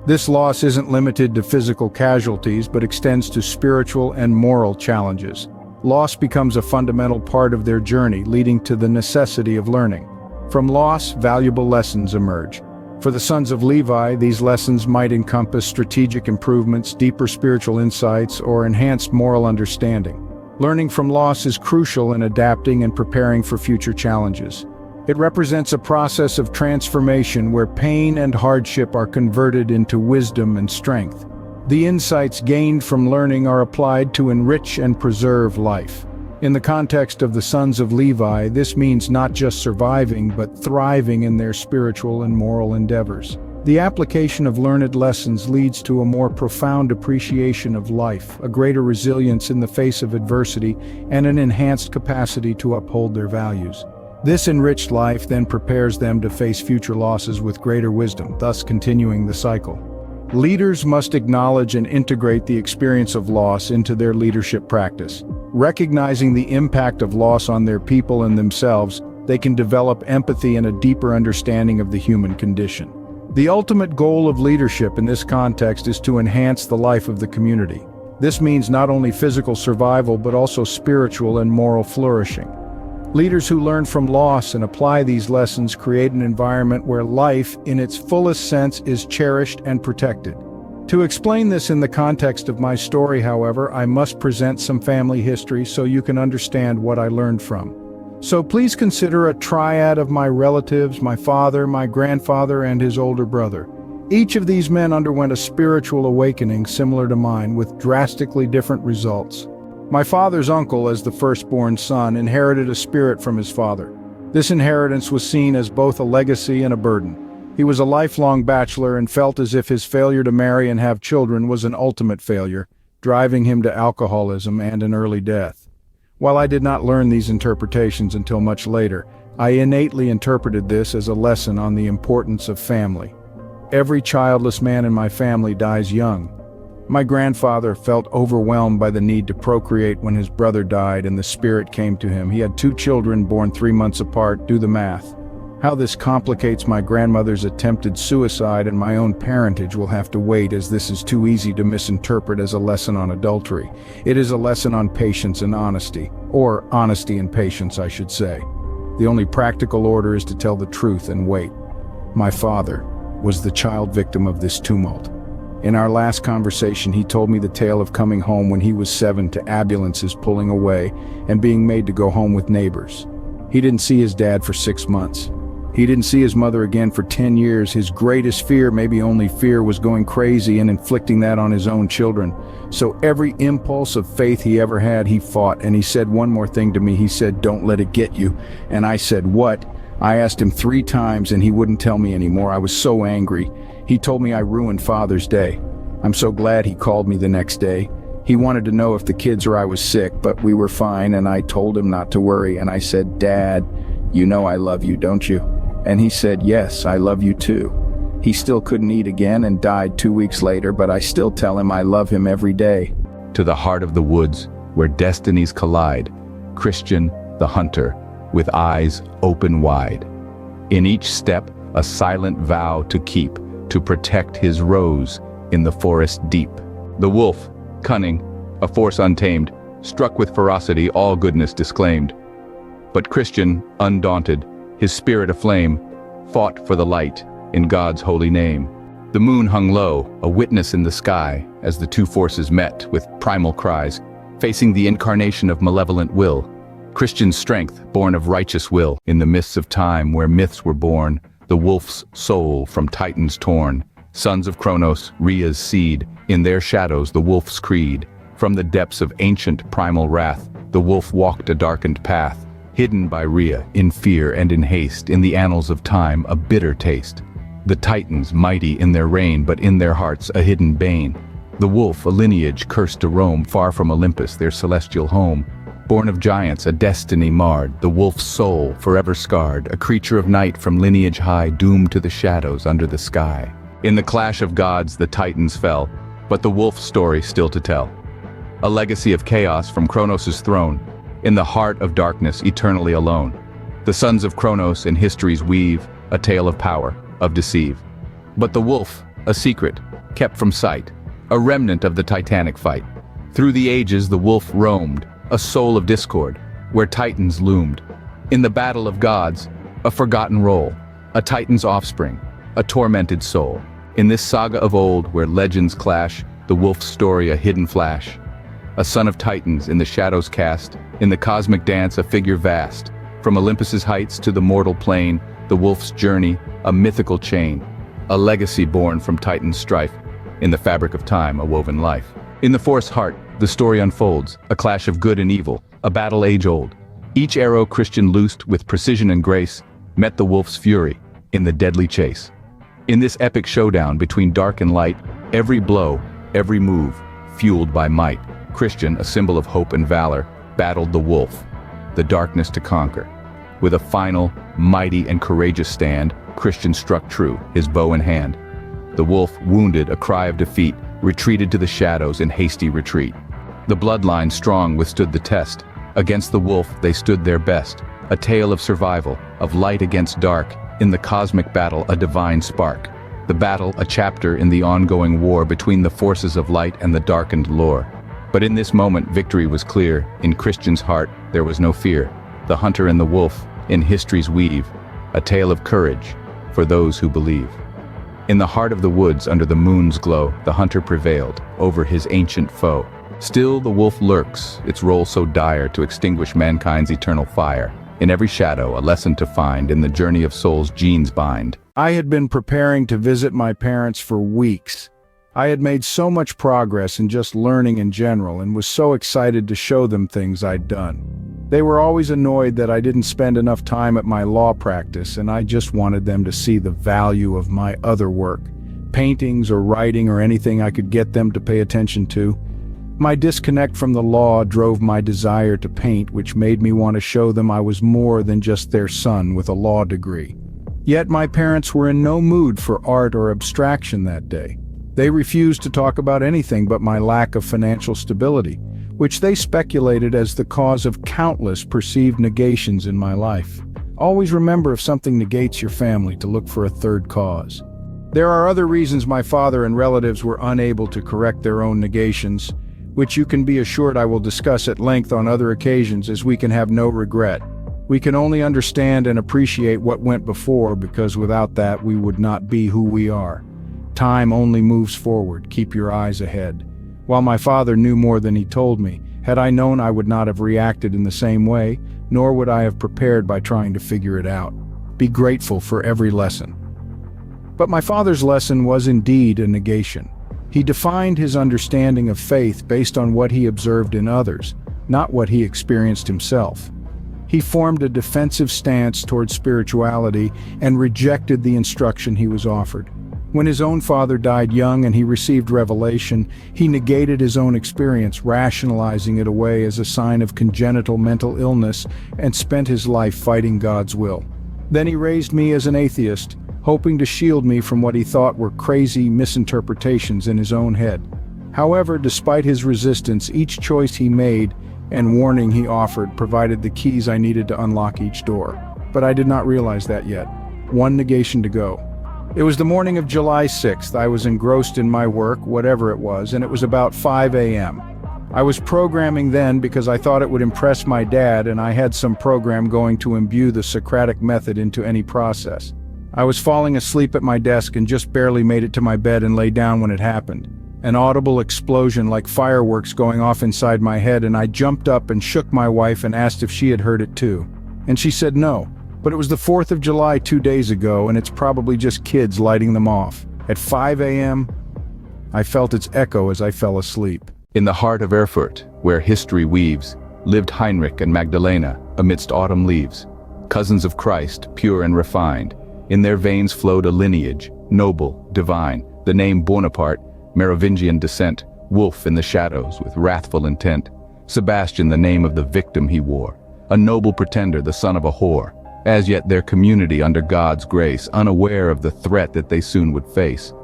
This loss isn't limited to physical casualties, but extends to spiritual and moral challenges. Loss becomes a fundamental part of their journey, leading to the necessity of learning. From loss, valuable lessons emerge. For the sons of Levi, these lessons might encompass strategic improvements, deeper spiritual insights, or enhanced moral understanding. Learning from loss is crucial in adapting and preparing for future challenges. It represents a process of transformation where pain and hardship are converted into wisdom and strength. The insights gained from learning are applied to enrich and preserve life. In the context of the sons of Levi, this means not just surviving, but thriving in their spiritual and moral endeavors. The application of learned lessons leads to a more profound appreciation of life, a greater resilience in the face of adversity, and an enhanced capacity to uphold their values. This enriched life then prepares them to face future losses with greater wisdom, thus continuing the cycle. Leaders must acknowledge and integrate the experience of loss into their leadership practice. Recognizing the impact of loss on their people and themselves, they can develop empathy and a deeper understanding of the human condition. The ultimate goal of leadership in this context is to enhance the life of the community. This means not only physical survival, but also spiritual and moral flourishing. Leaders who learn from loss and apply these lessons create an environment where life, in its fullest sense, is cherished and protected. To explain this in the context of my story, however, I must present some family history so you can understand what I learned from. So please consider a triad of my relatives, my father, my grandfather, and his older brother. Each of these men underwent a spiritual awakening similar to mine, with drastically different results. My father's uncle, as the firstborn son, inherited a spirit from his father. This inheritance was seen as both a legacy and a burden. He was a lifelong bachelor and felt as if his failure to marry and have children was an ultimate failure, driving him to alcoholism and an early death. While I did not learn these interpretations until much later, I innately interpreted this as a lesson on the importance of family. Every childless man in my family dies young. My grandfather felt overwhelmed by the need to procreate when his brother died and the spirit came to him. He had 2 children born 3 months apart. Do the math. How this complicates my grandmother's attempted suicide and my own parentage will have to wait, as this is too easy to misinterpret as a lesson on adultery. It is a lesson on patience and honesty, or honesty and patience, I should say. The only practical order is to tell the truth and wait. My father was the child victim of this tumult. In our last conversation, he told me the tale of coming home when he was 7 to ambulances pulling away and being made to go home with neighbors. He didn't see his dad for 6 months. He didn't see his mother again for 10 years. His greatest fear, maybe only fear, was going crazy and inflicting that on his own children. So every impulse of faith he ever had, he fought. And he said one more thing to me. He said, "Don't let it get you." And I said, "What?" I asked him 3 times and he wouldn't tell me anymore. I was so angry. He told me I ruined Father's Day. I'm so glad he called me the next day. He wanted to know if the kids or I was sick, but we were fine, and I told him not to worry. And I said, "Dad, you know I love you, don't you?" And he said, "Yes, I love you too." He still couldn't eat again and died 2 weeks later, but I still tell him I love him every day. To the heart of the woods, where destinies collide, Christian, the hunter, with eyes open wide. In each step, a silent vow to keep, to protect his rose in the forest deep. The wolf, cunning, a force untamed, struck with ferocity, all goodness disclaimed. But Christian, undaunted, his spirit aflame, fought for the light in God's holy name. The moon hung low, a witness in the sky, as the two forces met with primal cries, facing the incarnation of malevolent will. Christian's strength, born of righteous will, in the mists of time where myths were born, the wolf's soul from titans torn. Sons of Kronos, Rhea's seed, in their shadows the wolf's creed. From the depths of ancient primal wrath, the wolf walked a darkened path, hidden by Rhea, in fear and in haste, in the annals of time a bitter taste. The titans, mighty in their reign, but in their hearts a hidden bane. The wolf, a lineage cursed to roam, far from Olympus, their celestial home. Born of giants, a destiny marred, the wolf's soul forever scarred, a creature of night from lineage high, doomed to the shadows under the sky. In the clash of gods the titans fell, but the wolf's story still to tell. A legacy of chaos from Kronos' throne, in the heart of darkness eternally alone. The sons of Kronos in history's weave, a tale of power, of deceive. But the wolf, a secret, kept from sight, a remnant of the titanic fight. Through the ages the wolf roamed, a soul of discord, where titans loomed. In the battle of gods, a forgotten role, a titan's offspring, a tormented soul. In this saga of old, where legends clash, the wolf's story a hidden flash. A son of titans in the shadows cast, in the cosmic dance a figure vast. From Olympus's heights to the mortal plane, the wolf's journey, a mythical chain. A legacy born from titan's strife, in the fabric of time a woven life. In the forest's heart, the story unfolds, a clash of good and evil, a battle age-old. Each arrow Christian loosed with precision and grace met the wolf's fury in the deadly chase. In this epic showdown between dark and light, every blow, every move, fueled by might, Christian, a symbol of hope and valor, battled the wolf, the darkness to conquer. With a final, mighty and courageous stand, Christian struck true, his bow in hand. The wolf, wounded, a cry of defeat, retreated to the shadows in hasty retreat. The bloodline strong withstood the test. Against the wolf they stood their best. A tale of survival, of light against dark, in the cosmic battle a divine spark. The battle, a chapter in the ongoing war between the forces of light and the darkened lore. But in this moment victory was clear. In Christian's heart there was no fear. The hunter and the wolf, in history's weave, a tale of courage for those who believe. In the heart of the woods under the moon's glow, the hunter prevailed over his ancient foe. Still the wolf lurks, its role so dire to extinguish mankind's eternal fire. In every shadow a lesson to find, in the journey of souls genes bind. I had been preparing to visit my parents for weeks. I had made so much progress in just learning in general and was so excited to show them things I'd done. They were always annoyed that I didn't spend enough time at my law practice, and I just wanted them to see the value of my other work, paintings or writing or anything I could get them to pay attention to. My disconnect from the law drove my desire to paint, which made me want to show them I was more than just their son with a law degree. Yet my parents were in no mood for art or abstraction that day. They refused to talk about anything but my lack of financial stability, which they speculated as the cause of countless perceived negations in my life. Always remember, if something negates your family, to look for a third cause. There are other reasons my father and relatives were unable to correct their own negations, which you can be assured I will discuss at length on other occasions, as we can have no regret. We can only understand and appreciate what went before, because without that we would not be who we are. Time only moves forward, keep your eyes ahead. While my father knew more than he told me, had I known I would not have reacted in the same way, nor would I have prepared by trying to figure it out. Be grateful for every lesson. But my father's lesson was indeed a negation. He defined his understanding of faith based on what he observed in others, not what he experienced himself. He formed a defensive stance toward spirituality and rejected the instruction he was offered. When his own father died young and he received revelation, he negated his own experience, rationalizing it away as a sign of congenital mental illness, and spent his life fighting God's will. Then he raised me as an atheist, hoping to shield me from what he thought were crazy misinterpretations in his own head. However, despite his resistance, each choice he made and warning he offered provided the keys I needed to unlock each door. But I did not realize that yet. One negation to go. It was the morning of July 6th. I was engrossed in my work, whatever it was, and it was about 5 a.m. I was programming then because I thought it would impress my dad, and I had some program going to imbue the Socratic method into any process. I was falling asleep at my desk and just barely made it to my bed and lay down when it happened. An audible explosion like fireworks going off inside my head, and I jumped up and shook my wife and asked if she had heard it too. And she said no. But it was the 4th of July 2 days ago, and it's probably just kids lighting them off. At 5 a.m., I felt its echo as I fell asleep. In the heart of Erfurt, where history weaves, lived Heinrich and Magdalena amidst autumn leaves. Cousins of Christ, pure and refined. In their veins flowed a lineage, noble, divine. The name Bonaparte, Merovingian descent. Wolf in the shadows with wrathful intent. Sebastian, the name of the victim he wore. A noble pretender, the son of a whore. As yet their community under God's grace, unaware of the threat that they soon would face.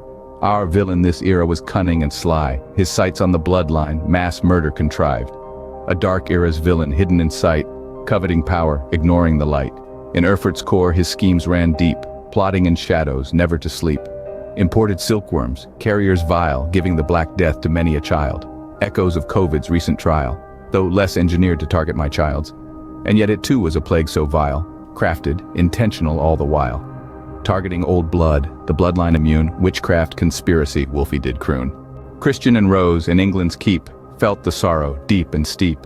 Our villain this era was cunning and sly, his sights on the bloodline, mass murder contrived. A dark era's villain hidden in sight, coveting power, ignoring the light. In Erfurt's core his schemes ran deep, plotting in shadows, never to sleep. Imported silkworms, carriers vile, giving the Black Death to many a child. Echoes of COVID's recent trial, though less engineered to target my child's. And yet it too was a plague so vile. Crafted, intentional all the while. Targeting old blood, the bloodline immune, witchcraft conspiracy, Wolfie did croon. Christian and Rose in England's keep felt the sorrow, deep and steep.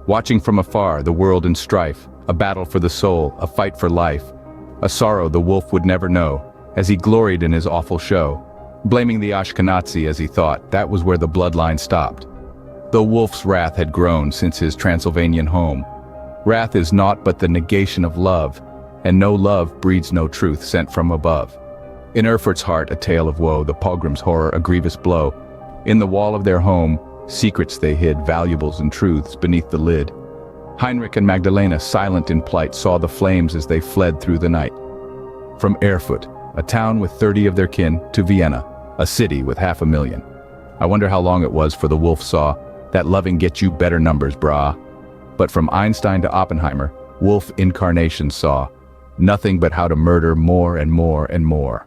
Watching from afar, the world in strife, a battle for the soul, a fight for life. A sorrow the wolf would never know, as he gloried in his awful show. Blaming the Ashkenazi as he thought, that was where the bloodline stopped. Though Wolf's wrath had grown since his Transylvanian home, wrath is naught but the negation of love, and no love breeds no truth sent from above. In Erfurt's heart a tale of woe, the pogrom's horror a grievous blow. In the wall of their home, secrets they hid, valuables and truths beneath the lid. Heinrich and Magdalena, silent in plight, saw the flames as they fled through the night. From Erfurt, a town with 30 of their kin, to Vienna, a city with 500,000. I wonder how long it was for the wolf saw, that loving get you better numbers, brah. But from Einstein to Oppenheimer, wolf incarnation saw nothing but how to murder more and more and more.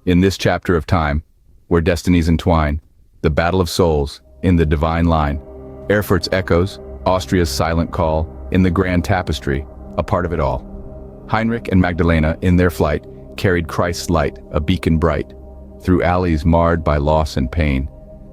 In this chapter of time, where destinies entwine, the battle of souls, in the divine line, Erfurt's echoes, Austria's silent call, in the grand tapestry, a part of it all. Heinrich and Magdalena, in their flight, carried Christ's light, a beacon bright, through alleys marred by loss and pain.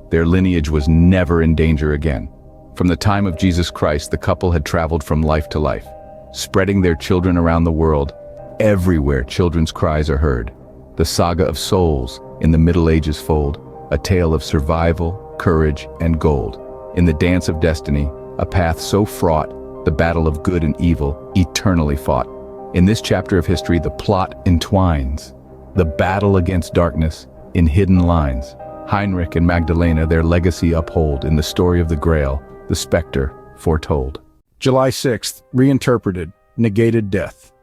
Their lineage was never in danger again. From the time of Jesus Christ, the couple had traveled from life to life, spreading their children around the world. Everywhere children's cries are heard. The saga of souls in the Middle Ages fold, a tale of survival, courage, and gold. In the dance of destiny, a path so fraught, the battle of good and evil, eternally fought. In this chapter of history, the plot entwines. The battle against darkness in hidden lines. Heinrich and Magdalena their legacy uphold in the story of the Grail, the specter foretold. July 6th, reinterpreted, negated death.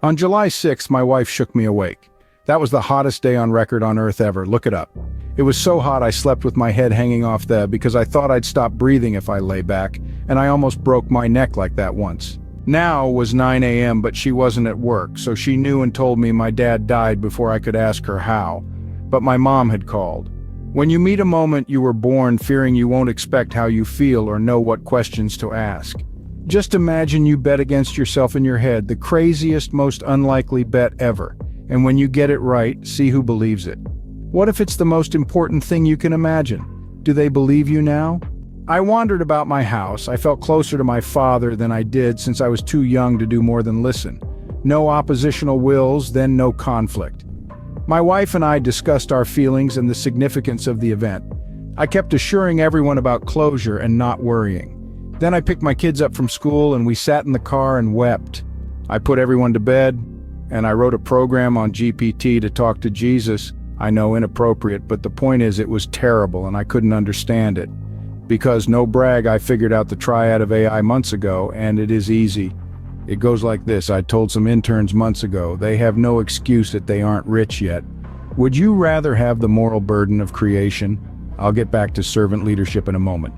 On July 6th, my wife shook me awake. That was the hottest day on record on Earth ever, look it up. It was so hot I slept with my head hanging off because I thought I'd stop breathing if I lay back, and I almost broke my neck like that once. Now was 9 a.m., but she wasn't at work, so she knew and told me my dad died before I could ask her how. But my mom had called. When you meet a moment you were born fearing you won't expect how you feel or know what questions to ask. Just imagine you bet against yourself in your head, the craziest, most unlikely bet ever. And when you get it right, see who believes it. What if it's the most important thing you can imagine? Do they believe you now? I wandered about my house. I felt closer to my father than I did since I was too young to do more than listen. No oppositional wills, then no conflict. My wife and I discussed our feelings and the significance of the event. I kept assuring everyone about closure and not worrying. Then I picked my kids up from school and we sat in the car and wept. I put everyone to bed, and I wrote a program on GPT to talk to Jesus. I know, inappropriate, but the point is it was terrible and I couldn't understand it. Because, no brag, I figured out the triad of AI months ago, and it is easy. It goes like this. I told some interns months ago, they have no excuse that they aren't rich yet. Would you rather have the moral burden of creation, I'll get back to servant leadership in a moment.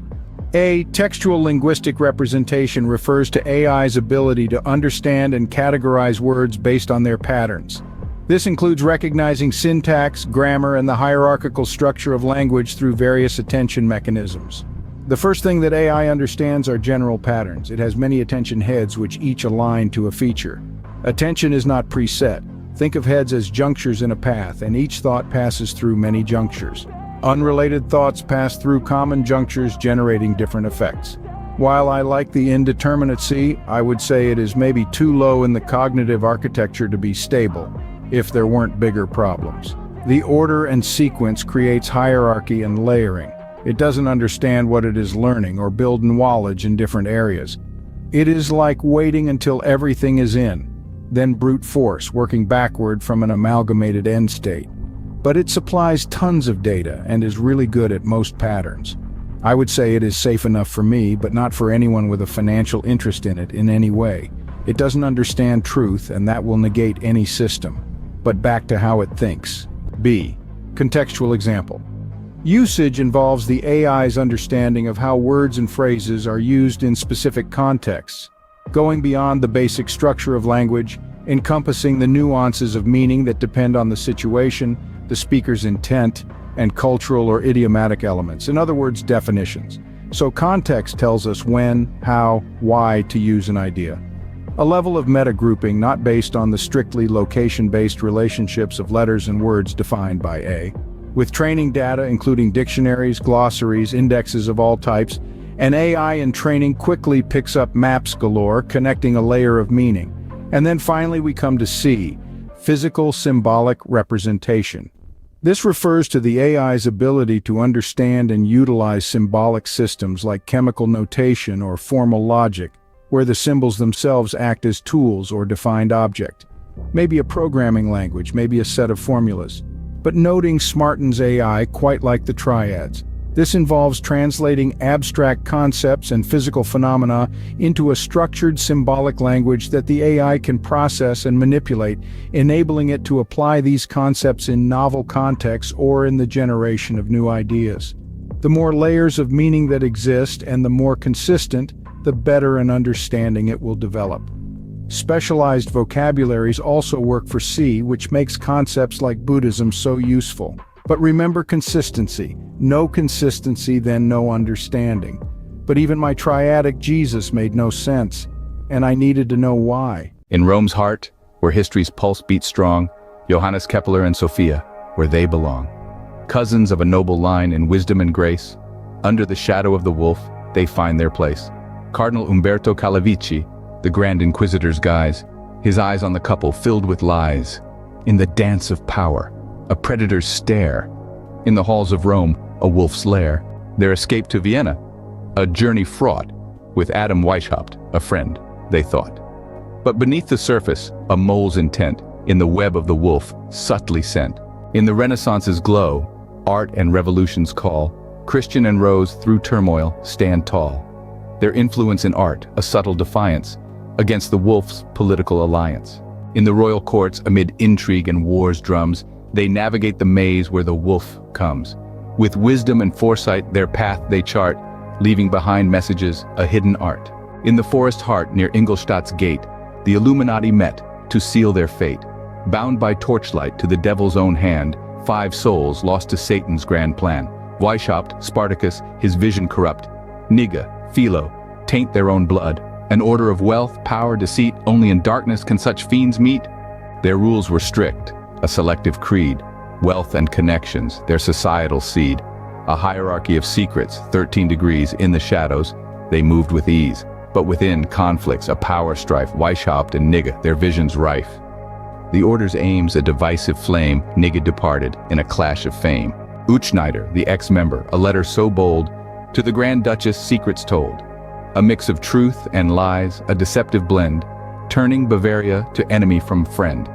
A textual linguistic representation refers to AI's ability to understand and categorize words based on their patterns. This includes recognizing syntax, grammar, and the hierarchical structure of language through various attention mechanisms. The first thing that AI understands are general patterns. It has many attention heads which each align to a feature. Attention is not preset. Think of heads as junctures in a path, and each thought passes through many junctures. Unrelated thoughts pass through common junctures, generating different effects. While I like the indeterminacy, I would say it is maybe too low in the cognitive architecture to be stable, if there weren't bigger problems. The order and sequence creates hierarchy and layering. It doesn't understand what it is learning or build knowledge in different areas. It is like waiting until everything is in, then brute force, working backward from an amalgamated end state. But it supplies tons of data and is really good at most patterns. I would say it is safe enough for me, but not for anyone with a financial interest in it in any way. It doesn't understand truth, and that will negate any system. But back to how it thinks. B. Contextual example. Usage involves the AI's understanding of how words and phrases are used in specific contexts, going beyond the basic structure of language, encompassing the nuances of meaning that depend on the situation, the speaker's intent, and cultural or idiomatic elements. In other words, definitions. So context tells us when, how, why to use an idea. A level of meta-grouping not based on the strictly location-based relationships of letters and words defined by A. With training data including dictionaries, glossaries, indexes of all types, an AI in training quickly picks up maps galore, connecting a layer of meaning. And then finally we come to C, physical symbolic representation. This refers to the AI's ability to understand and utilize symbolic systems like chemical notation or formal logic, where the symbols themselves act as tools or defined object. Maybe a programming language, maybe a set of formulas. But noting smartens AI quite like the triads. This involves translating abstract concepts and physical phenomena into a structured symbolic language that the AI can process and manipulate, enabling it to apply these concepts in novel contexts or in the generation of new ideas. The more layers of meaning that exist and the more consistent, the better an understanding it will develop. Specialized vocabularies also work for C, which makes concepts like Buddhism so useful. But remember consistency. No consistency, then no understanding. But even my triadic Jesus made no sense, and I needed to know why. In Rome's heart, where history's pulse beats strong, Johannes Kepler and Sophia, where they belong. Cousins of a noble line in wisdom and grace, under the shadow of the wolf, they find their place. Cardinal Umberto Calavicci, the Grand Inquisitor's guise, his eyes on the couple filled with lies. In the dance of power, a predator's stare. In the halls of Rome, a wolf's lair. Their escape to Vienna, a journey fraught with Adam Weishaupt, a friend, they thought. But beneath the surface, a mole's intent, in the web of the wolf, subtly sent. In the Renaissance's glow, art and revolution's call, Christian and Rose, through turmoil, stand tall. Their influence in art, a subtle defiance, against the wolf's political alliance. In the royal courts, amid intrigue and war's drums, they navigate the maze where the wolf comes. With wisdom and foresight, their path they chart, leaving behind messages, a hidden art. In the forest heart near Ingolstadt's gate, the Illuminati met to seal their fate. Bound by torchlight to the devil's own hand, 5 souls lost to Satan's grand plan. Weishaupt, Spartacus, his vision corrupt. Niga, Philo, taint their own blood. An order of wealth, power, deceit, only in darkness can such fiends meet. Their rules were strict, a selective creed. Wealth and connections, their societal seed. A hierarchy of secrets, 13 degrees in the shadows, they moved with ease. But within, conflicts, a power strife, Weishaupt and Niga, their visions rife. The order's aims a divisive flame, Niga departed in a clash of fame. Utschneider, the ex-member, a letter so bold, to the Grand Duchess secrets told. A mix of truth and lies, a deceptive blend, turning Bavaria to enemy from friend.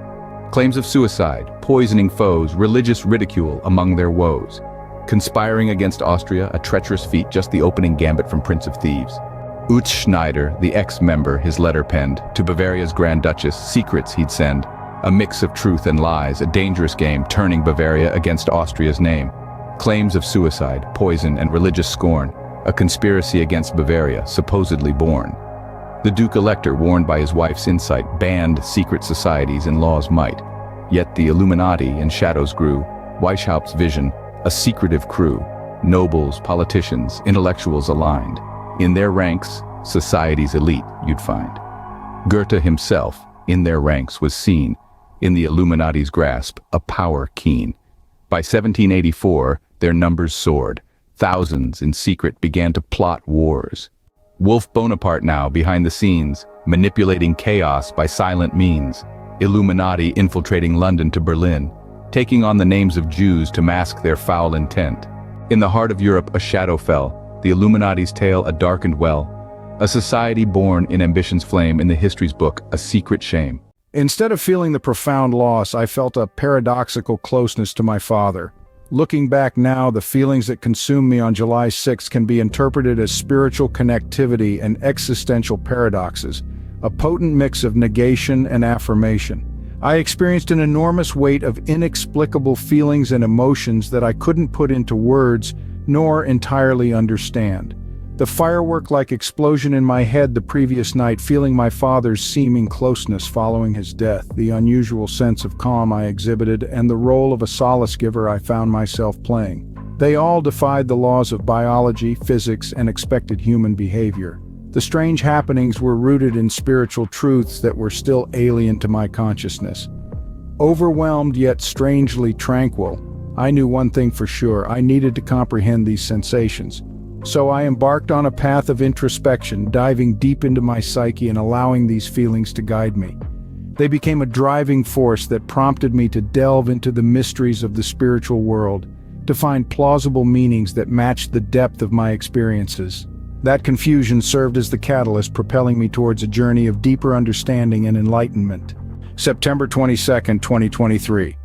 Claims of suicide, poisoning foes, religious ridicule among their woes. Conspiring against Austria, a treacherous feat, just the opening gambit from Prince of Thieves. Utschneider, the ex-member, his letter penned, to Bavaria's Grand Duchess, secrets he'd send. A mix of truth and lies, a dangerous game, turning Bavaria against Austria's name. Claims of suicide, poison, and religious scorn, a conspiracy against Bavaria, supposedly born. The Duke Elector, warned by his wife's insight, banned secret societies in law's might. Yet the Illuminati in shadows grew, Weishaupt's vision, a secretive crew, nobles, politicians, intellectuals aligned. In their ranks, society's elite, you'd find. Goethe himself, in their ranks, was seen, in the Illuminati's grasp, a power keen. By 1784, their numbers soared. Thousands in secret began to plot wars. Wolf Bonaparte now behind the scenes, manipulating chaos by silent means. Illuminati infiltrating London to Berlin, taking on the names of Jews to mask their foul intent. In the heart of Europe, a shadow fell, the Illuminati's tale a darkened well. A society born in ambition's flame, in the history's book, a secret shame. Instead of feeling the profound loss, I felt a paradoxical closeness to my father. Looking back now, the feelings that consumed me on July 6 can be interpreted as spiritual connectivity and existential paradoxes, a potent mix of negation and affirmation. I experienced an enormous weight of inexplicable feelings and emotions that I couldn't put into words nor entirely understand. The firework-like explosion in my head the previous night, feeling my father's seeming closeness following his death, the unusual sense of calm I exhibited, and the role of a solace giver I found myself playing. They all defied the laws of biology, physics, and expected human behavior. The strange happenings were rooted in spiritual truths that were still alien to my consciousness. Overwhelmed yet strangely tranquil, I knew one thing for sure: I needed to comprehend these sensations. So I embarked on a path of introspection, diving deep into my psyche and allowing these feelings to guide me. They became a driving force that prompted me to delve into the mysteries of the spiritual world, to find plausible meanings that matched the depth of my experiences. That confusion served as the catalyst propelling me towards a journey of deeper understanding and enlightenment. September 22, 2023.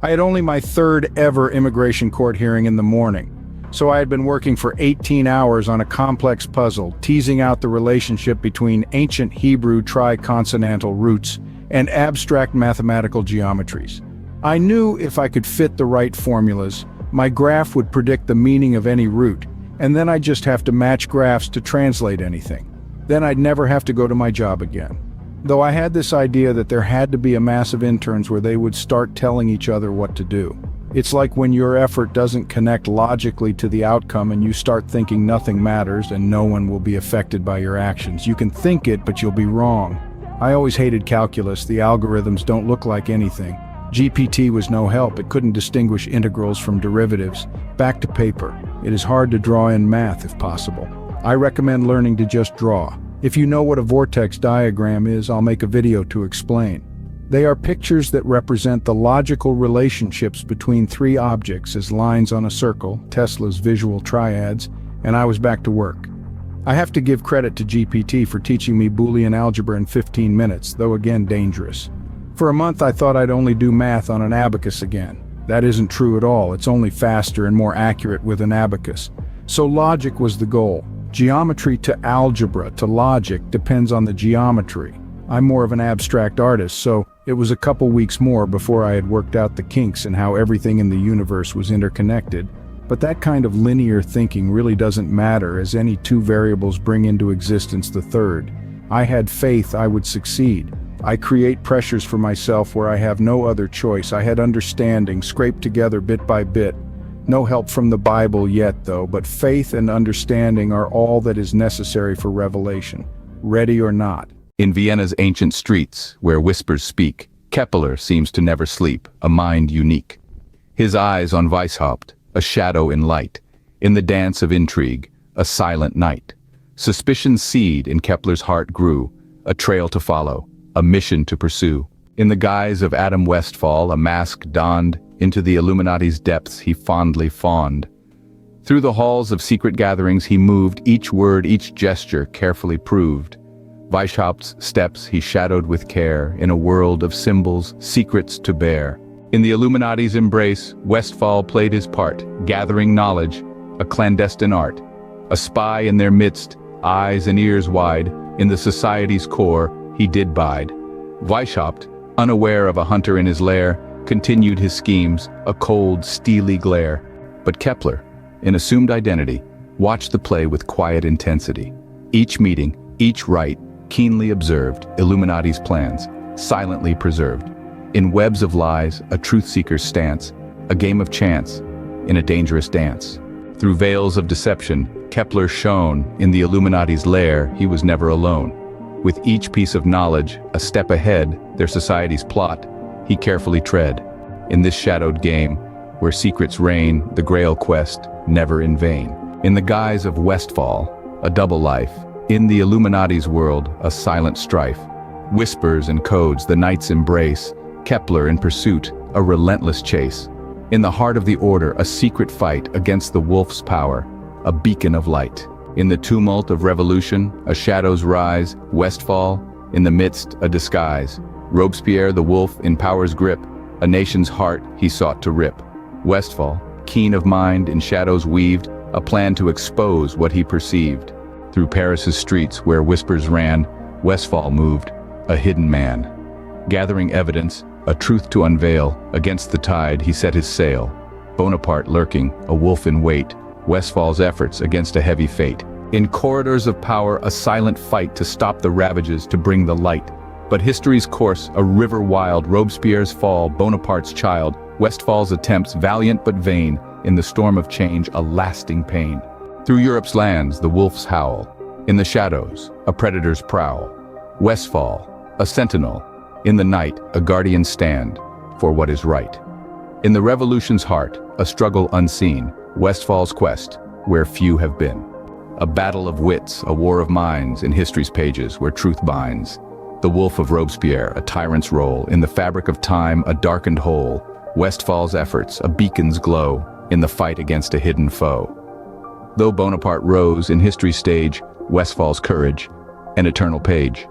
I had only my third ever immigration court hearing in the morning. So I had been working for 18 hours on a complex puzzle, teasing out the relationship between ancient Hebrew triconsonantal roots and abstract mathematical geometries. I knew if I could fit the right formulas, my graph would predict the meaning of any root, and then I'd just have to match graphs to translate anything. Then I'd never have to go to my job again. Though I had this idea that there had to be a mass of interns where they would start telling each other what to do. It's like when your effort doesn't connect logically to the outcome and you start thinking nothing matters and no one will be affected by your actions. You can think it, but you'll be wrong. I always hated calculus. The algorithms don't look like anything. GPT was no help. It couldn't distinguish integrals from derivatives. Back to paper. It is hard to draw in math if possible. I recommend learning to just draw. If you know what a vortex diagram is, I'll make a video to explain. They are pictures that represent the logical relationships between three objects as lines on a circle, Tesla's visual triads, and I was back to work. I have to give credit to GPT for teaching me Boolean algebra in 15 minutes, though again dangerous. For a month I thought I'd only do math on an abacus again. That isn't true at all. It's only faster and more accurate with an abacus. So logic was the goal. Geometry to algebra to logic depends on the geometry. I'm more of an abstract artist, so it was a couple weeks more before I had worked out the kinks and how everything in the universe was interconnected. But that kind of linear thinking really doesn't matter, as any two variables bring into existence the third. I had faith I would succeed. I create pressures for myself where I have no other choice. I had understanding, scraped together bit by bit. No help from the Bible yet, though, but faith and understanding are all that is necessary for revelation, ready or not. In Vienna's ancient streets, where whispers speak, Kepler seems to never sleep, a mind unique. His eyes on Weishaupt, a shadow in light. In the dance of intrigue, a silent night. Suspicion's seed in Kepler's heart grew, a trail to follow, a mission to pursue. In the guise of Adam Westphal, a mask donned, into the Illuminati's depths he fondly fawned. Through the halls of secret gatherings he moved, each word, each gesture carefully proved. Weishaupt's steps he shadowed with care, in a world of symbols, secrets to bear. In the Illuminati's embrace, Westphal played his part, gathering knowledge, a clandestine art. A spy in their midst, eyes and ears wide, in the society's core, he did bide. Weishaupt, unaware of a hunter in his lair, continued his schemes, a cold, steely glare. But Kepler, in assumed identity, watched the play with quiet intensity. Each meeting, each rite, keenly observed Illuminati's plans, silently preserved. In webs of lies, a truth-seeker's stance, a game of chance, in a dangerous dance. Through veils of deception, Kepler shone. In the Illuminati's lair, he was never alone. With each piece of knowledge, a step ahead, their society's plot, he carefully tread. In this shadowed game, where secrets reign, the Grail quest, never in vain. In the guise of Westfall, a double life. In the Illuminati's world, a silent strife. Whispers and codes, the night's embrace. Kepler in pursuit, a relentless chase. In the heart of the order, a secret fight against the wolf's power, a beacon of light. In the tumult of revolution, a shadow's rise. Westfall, in the midst, a disguise. Robespierre, the wolf, in power's grip, a nation's heart he sought to rip. Westfall, keen of mind, in shadows weaved, a plan to expose what he perceived. Through Paris's streets where whispers ran, Westfall moved, a hidden man. Gathering evidence, a truth to unveil, against the tide he set his sail. Bonaparte lurking, a wolf in wait, Westfall's efforts against a heavy fate. In corridors of power, a silent fight to stop the ravages, to bring the light. But history's course, a river wild, Robespierre's fall, Bonaparte's child, Westfall's attempts, valiant but vain, in the storm of change, a lasting pain. Through Europe's lands, the wolf's howl. In the shadows, a predator's prowl. Westfall, a sentinel. In the night, a guardian stand for what is right. In the revolution's heart, a struggle unseen, Westfall's quest, where few have been. A battle of wits, a war of minds, in history's pages where truth binds. The wolf of Robespierre, a tyrant's role, in the fabric of time, a darkened hole. Westfall's efforts, a beacon's glow, in the fight against a hidden foe. Though Bonaparte rose in history's stage, Westfall's courage, an eternal page.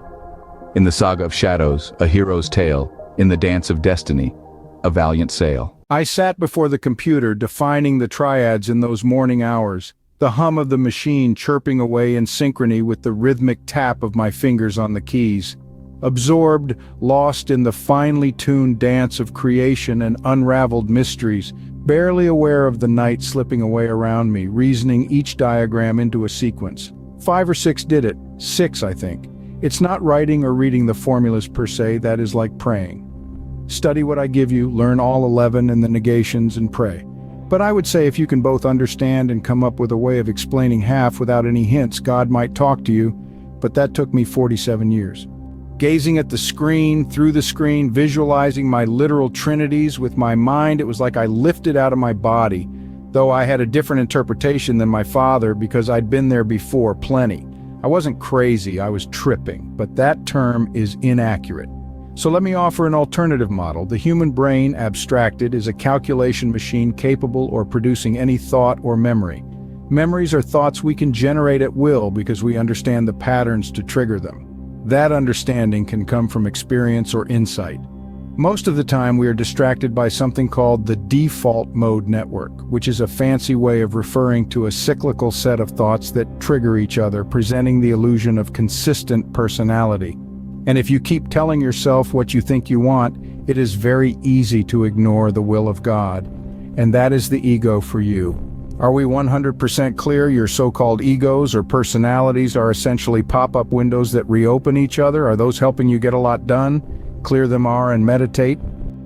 In the saga of shadows, a hero's tale. In the dance of destiny, a valiant sail. I sat before the computer defining the triads in those morning hours, the hum of the machine chirping away in synchrony with the rhythmic tap of my fingers on the keys. Absorbed, lost in the finely tuned dance of creation and unraveled mysteries, barely aware of the night slipping away around me, reasoning each diagram into a sequence. 5 or 6 did it. 6, I think. It's not writing or reading the formulas per se, that is like praying. Study what I give you, learn all 11 and the negations, and pray. But I would say if you can both understand and come up with a way of explaining half without any hints, God might talk to you, but that took me 47 years. Gazing at the screen, through the screen, visualizing my literal trinities with my mind, it was like I lifted out of my body, though I had a different interpretation than my father because I'd been there before, plenty. I wasn't crazy, I was tripping, but that term is inaccurate. So let me offer an alternative model. The human brain, abstracted, is a calculation machine capable of producing any thought or memory. Memories are thoughts we can generate at will because we understand the patterns to trigger them. That understanding can come from experience or insight. Most of the time we are distracted by something called the default mode network, which is a fancy way of referring to a cyclical set of thoughts that trigger each other, presenting the illusion of consistent personality. And if you keep telling yourself what you think you want, it is very easy to ignore the will of God. And that is the ego for you. Are we 100% clear? Your so-called egos or personalities are essentially pop-up windows that reopen each other? Are those helping you get a lot done? Clear them are and meditate?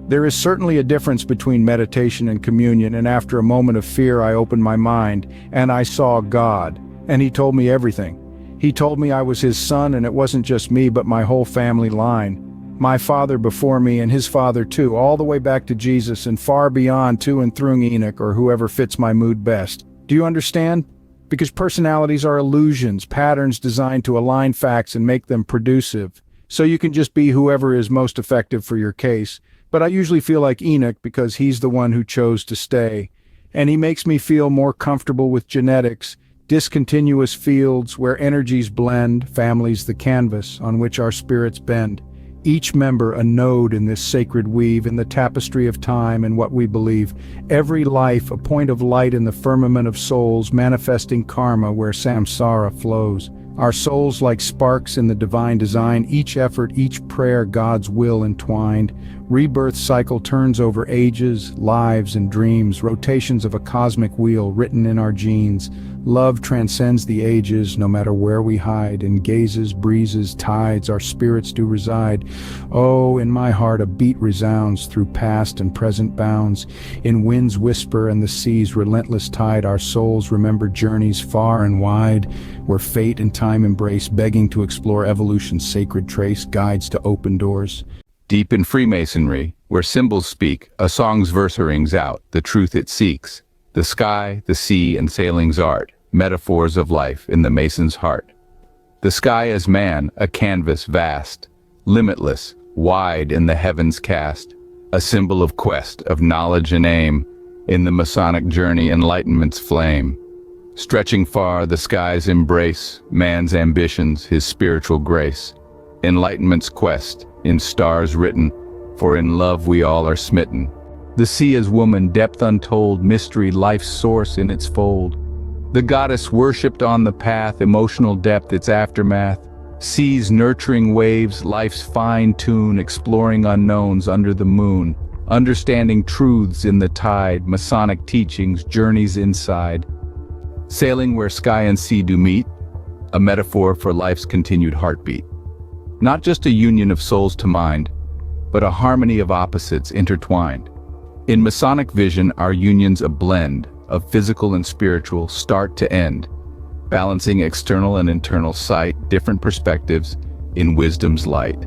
There is certainly a difference between meditation and communion, and after a moment of fear I opened my mind, and I saw God, and He told me everything. He told me I was His son, and it wasn't just me but my whole family line. My father before me and his father too, all the way back to Jesus and far beyond to and through Enoch or whoever fits my mood best. Do you understand? Because personalities are illusions, patterns designed to align facts and make them producive. So you can just be whoever is most effective for your case. But I usually feel like Enoch because he's the one who chose to stay. And he makes me feel more comfortable with genetics, discontinuous fields where energies blend, families the canvas on which our spirits bend. Each member a node in this sacred weave in the tapestry of time and what we believe. Every life a point of light in the firmament of souls, manifesting karma where samsara flows. Our souls like sparks in the divine design, each effort, each prayer God's will entwined, Rebirth cycle turns over ages, lives, and dreams, rotations of a cosmic wheel written in our genes. Love transcends the ages, no matter where we hide. In gazes, breezes, tides, our spirits do reside. Oh, in my heart a beat resounds through past and present bounds. In wind's whisper and the sea's relentless tide, our souls remember journeys far and wide, where fate and time embrace, begging to explore evolution's sacred trace, guides to open doors. Deep in Freemasonry, where symbols speak, a song's verse rings out, the truth it seeks. The sky, the sea, and sailing's art, metaphors of life in the Mason's heart. The sky as man, a canvas vast, limitless, wide in the heavens cast, a symbol of quest, of knowledge and aim, in the Masonic journey enlightenment's flame. Stretching far, the skies embrace man's ambitions, his spiritual grace. Enlightenment's quest, in stars written, for in love we all are smitten. The sea as woman, depth untold, mystery, life's source in its fold. The goddess worshipped on the path, emotional depth, its aftermath. Seas nurturing waves, life's fine tune, exploring unknowns under the moon. Understanding truths in the tide, Masonic teachings, journeys inside. Sailing where sky and sea do meet, a metaphor for life's continued heartbeat. Not just a union of souls to mind, but a harmony of opposites intertwined. In Masonic vision, our union's a blend of physical and spiritual, start to end, balancing external and internal sight, different perspectives in wisdom's light.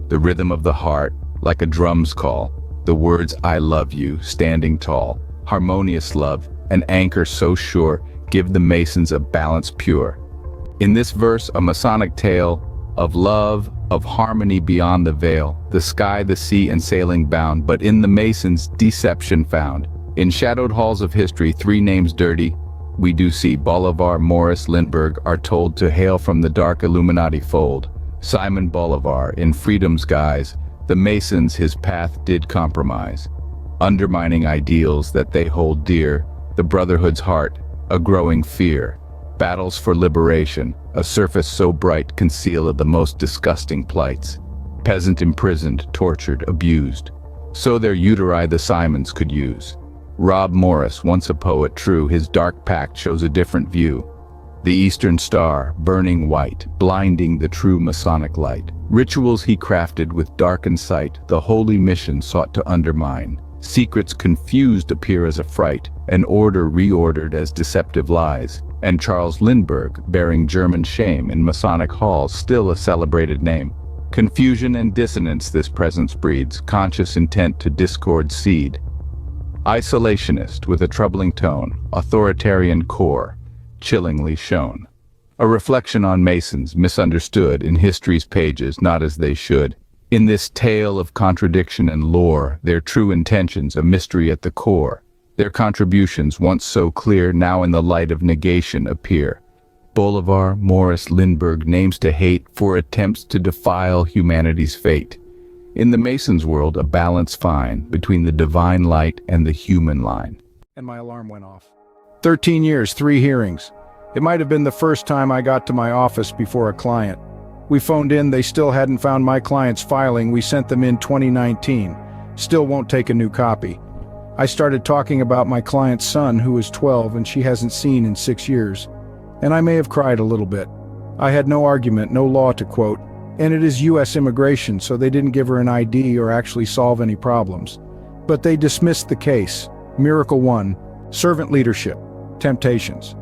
The rhythm of the heart, like a drum's call, the words I love you, standing tall, harmonious love, an anchor so sure, give the Masons a balance pure. In this verse, a Masonic tale of love, of harmony beyond the veil, the sky, the sea, and sailing bound, but in the Masons, deception found. In shadowed halls of history, three names dirty, we do see Bolivar, Morris, Lindbergh are told to hail from the dark Illuminati fold. Simon Bolivar, in freedom's guise, the Masons his path did compromise, undermining ideals that they hold dear, the Brotherhood's heart, a growing fear. Battles for liberation, a surface so bright conceal of the most disgusting plights. Peasant imprisoned, tortured, abused. So their uteri the Simons could use. Rob Morris, once a poet true, his dark pact shows a different view. The Eastern Star, burning white, blinding the true Masonic light. Rituals he crafted with darkened sight, the holy mission sought to undermine. Secrets confused appear as a fright, an order reordered as deceptive lies. And Charles Lindbergh, bearing German shame in Masonic halls, still a celebrated name. Confusion and dissonance this presence breeds, conscious intent to discord seed. Isolationist with a troubling tone, authoritarian core, chillingly shown. A reflection on Masons, misunderstood in history's pages, not as they should. In this tale of contradiction and lore, their true intentions a mystery at the core. Their contributions, once so clear, now in the light of negation appear. Bolivar, Morris, Lindbergh, names to hate for attempts to defile humanity's fate. In the Masons' world, a balance fine between the divine light and the human line. And my alarm went off. 13 years, 3 hearings. It might have been the first time I got to my office before a client. We phoned in, they still hadn't found my client's filing. We sent them in 2019. Still won't take a new copy. I started talking about my client's son, who is 12 and she hasn't seen in 6 years. And I may have cried a little bit. I had no argument, no law to quote, and it is U.S. immigration, so they didn't give her an ID or actually solve any problems. But they dismissed the case. Miracle 1, servant leadership, temptations.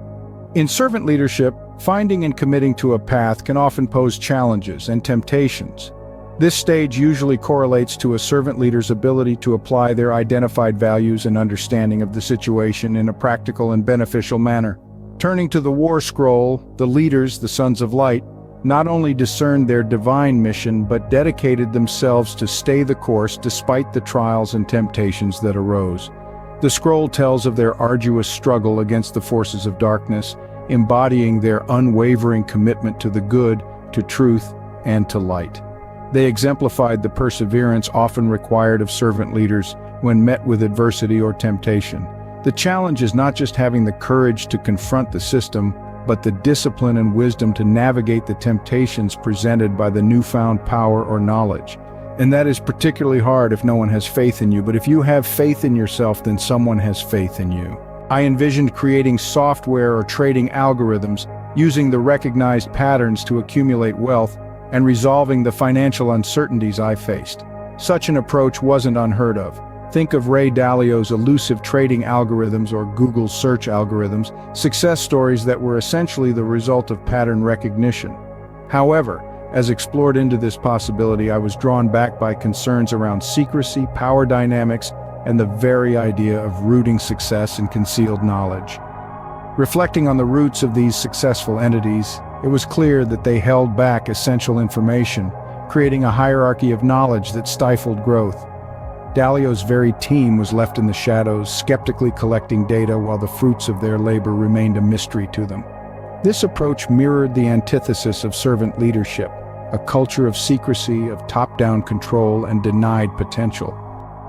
In servant leadership, finding and committing to a path can often pose challenges and temptations. This stage usually correlates to a servant leader's ability to apply their identified values and understanding of the situation in a practical and beneficial manner. Turning to the War Scroll, the leaders, the Sons of Light, not only discerned their divine mission but dedicated themselves to stay the course despite the trials and temptations that arose. The scroll tells of their arduous struggle against the forces of darkness, embodying their unwavering commitment to the good, to truth, and to light. They exemplified the perseverance often required of servant leaders when met with adversity or temptation. The challenge is not just having the courage to confront the system, but the discipline and wisdom to navigate the temptations presented by the newfound power or knowledge. And that is particularly hard if no one has faith in you, but if you have faith in yourself, then someone has faith in you. I envisioned creating software or trading algorithms, using the recognized patterns to accumulate wealth, and resolving the financial uncertainties I faced. Such an approach wasn't unheard of. Think of Ray Dalio's elusive trading algorithms or Google's search algorithms, success stories that were essentially the result of pattern recognition. However, as explored into this possibility, I was drawn back by concerns around secrecy, power dynamics, and the very idea of rooting success in concealed knowledge. Reflecting on the roots of these successful entities, it was clear that they held back essential information, creating a hierarchy of knowledge that stifled growth. Dalio's very team was left in the shadows, skeptically collecting data while the fruits of their labor remained a mystery to them. This approach mirrored the antithesis of servant leadership, a culture of secrecy, of top-down control, and denied potential.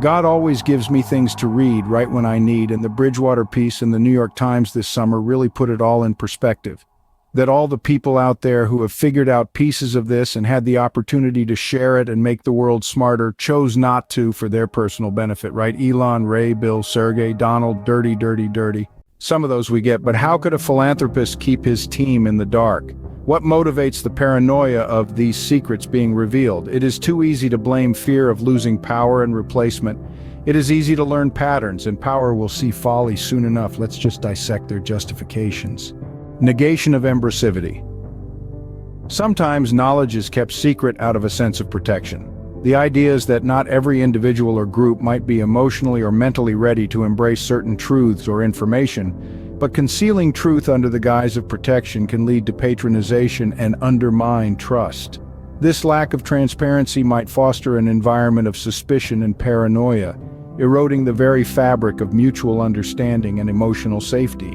God always gives me things to read right when I need, and the Bridgewater piece in the New York Times this summer really put it all in perspective. That all the people out there who have figured out pieces of this and had the opportunity to share it and make the world smarter chose not to for their personal benefit, right? Elon, Ray, Bill, Sergey, Donald, dirty. Some of those we get, but how could a philanthropist keep his team in the dark? What motivates the paranoia of these secrets being revealed? It is too easy to blame fear of losing power and replacement. It is easy to learn patterns, and power will see folly soon enough. Let's just dissect their justifications. Negation of embracivity. Sometimes knowledge is kept secret out of a sense of protection. The idea is that not every individual or group might be emotionally or mentally ready to embrace certain truths or information, but concealing truth under the guise of protection can lead to patronization and undermine trust. This lack of transparency might foster an environment of suspicion and paranoia, eroding the very fabric of mutual understanding and emotional safety.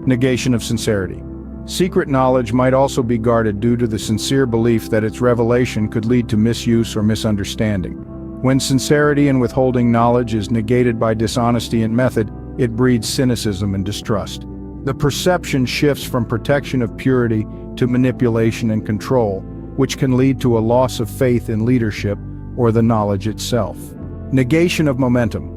Negation of sincerity. Secret knowledge might also be guarded due to the sincere belief that its revelation could lead to misuse or misunderstanding. When sincerity and withholding knowledge is negated by dishonesty and method, it breeds cynicism and distrust. The perception shifts from protection of purity to manipulation and control, which can lead to a loss of faith in leadership or the knowledge itself. Negation of momentum.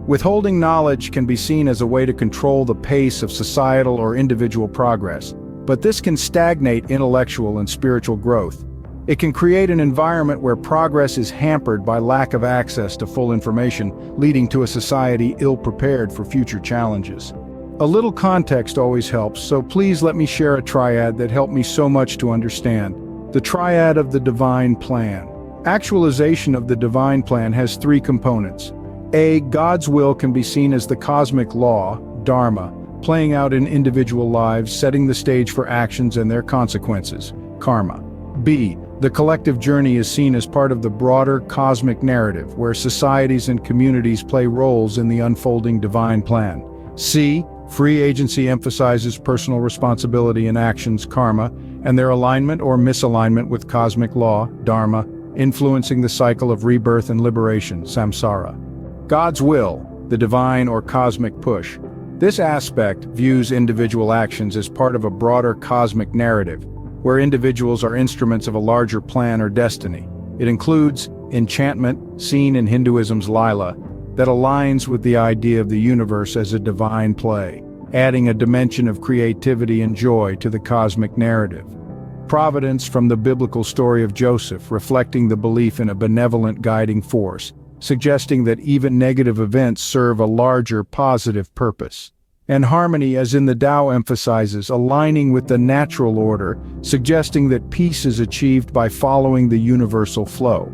Withholding knowledge can be seen as a way to control the pace of societal or individual progress, but this can stagnate intellectual and spiritual growth. It can create an environment where progress is hampered by lack of access to full information, leading to a society ill-prepared for future challenges. A little context always helps, so please let me share a triad that helped me so much to understand. The triad of the divine plan. Actualization of the divine plan has three components. A, God's will can be seen as the cosmic law, dharma, playing out in individual lives, setting the stage for actions and their consequences, karma. B, the collective journey is seen as part of the broader cosmic narrative, where societies and communities play roles in the unfolding divine plan. C, free agency emphasizes personal responsibility in actions, karma, and their alignment or misalignment with cosmic law, dharma, influencing the cycle of rebirth and liberation, samsara. God's will, the divine or cosmic push. This aspect views individual actions as part of a broader cosmic narrative, where individuals are instruments of a larger plan or destiny. It includes enchantment, seen in Hinduism's Lila, that aligns with the idea of the universe as a divine play, adding a dimension of creativity and joy to the cosmic narrative. Providence from the biblical story of Joseph, reflecting the belief in a benevolent guiding force, suggesting that even negative events serve a larger positive purpose. And harmony, as in the Tao emphasizes, aligning with the natural order, suggesting that peace is achieved by following the universal flow.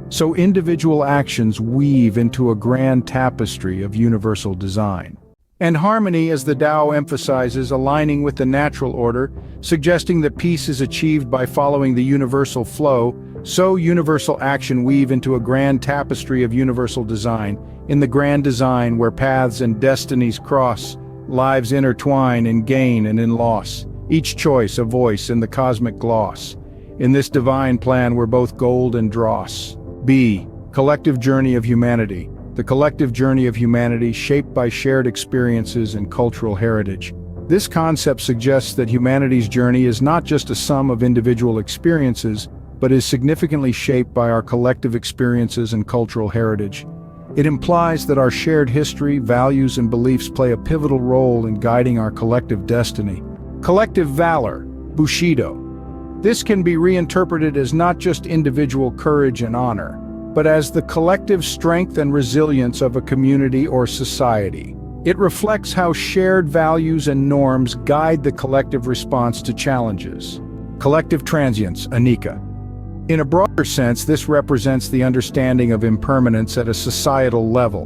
So individual actions weave into a grand tapestry of universal design. And harmony, as the Tao emphasizes, aligning with the natural order, suggesting that peace is achieved by following the universal flow, so universal action weave into a grand tapestry of universal design, in the grand design where paths and destinies cross, lives intertwine in gain and in loss, each choice a voice in the cosmic gloss. In this divine plan we're both gold and dross. B. Collective journey of humanity. The collective journey of humanity shaped by shared experiences and cultural heritage. This concept suggests that humanity's journey is not just a sum of individual experiences, but is significantly shaped by our collective experiences and cultural heritage. It implies that our shared history, values, and beliefs play a pivotal role in guiding our collective destiny. Collective valor, Bushido. This can be reinterpreted as not just individual courage and honor, but as the collective strength and resilience of a community or society. It reflects how shared values and norms guide the collective response to challenges. Collective transience, Anika. In a broader sense, this represents the understanding of impermanence at a societal level.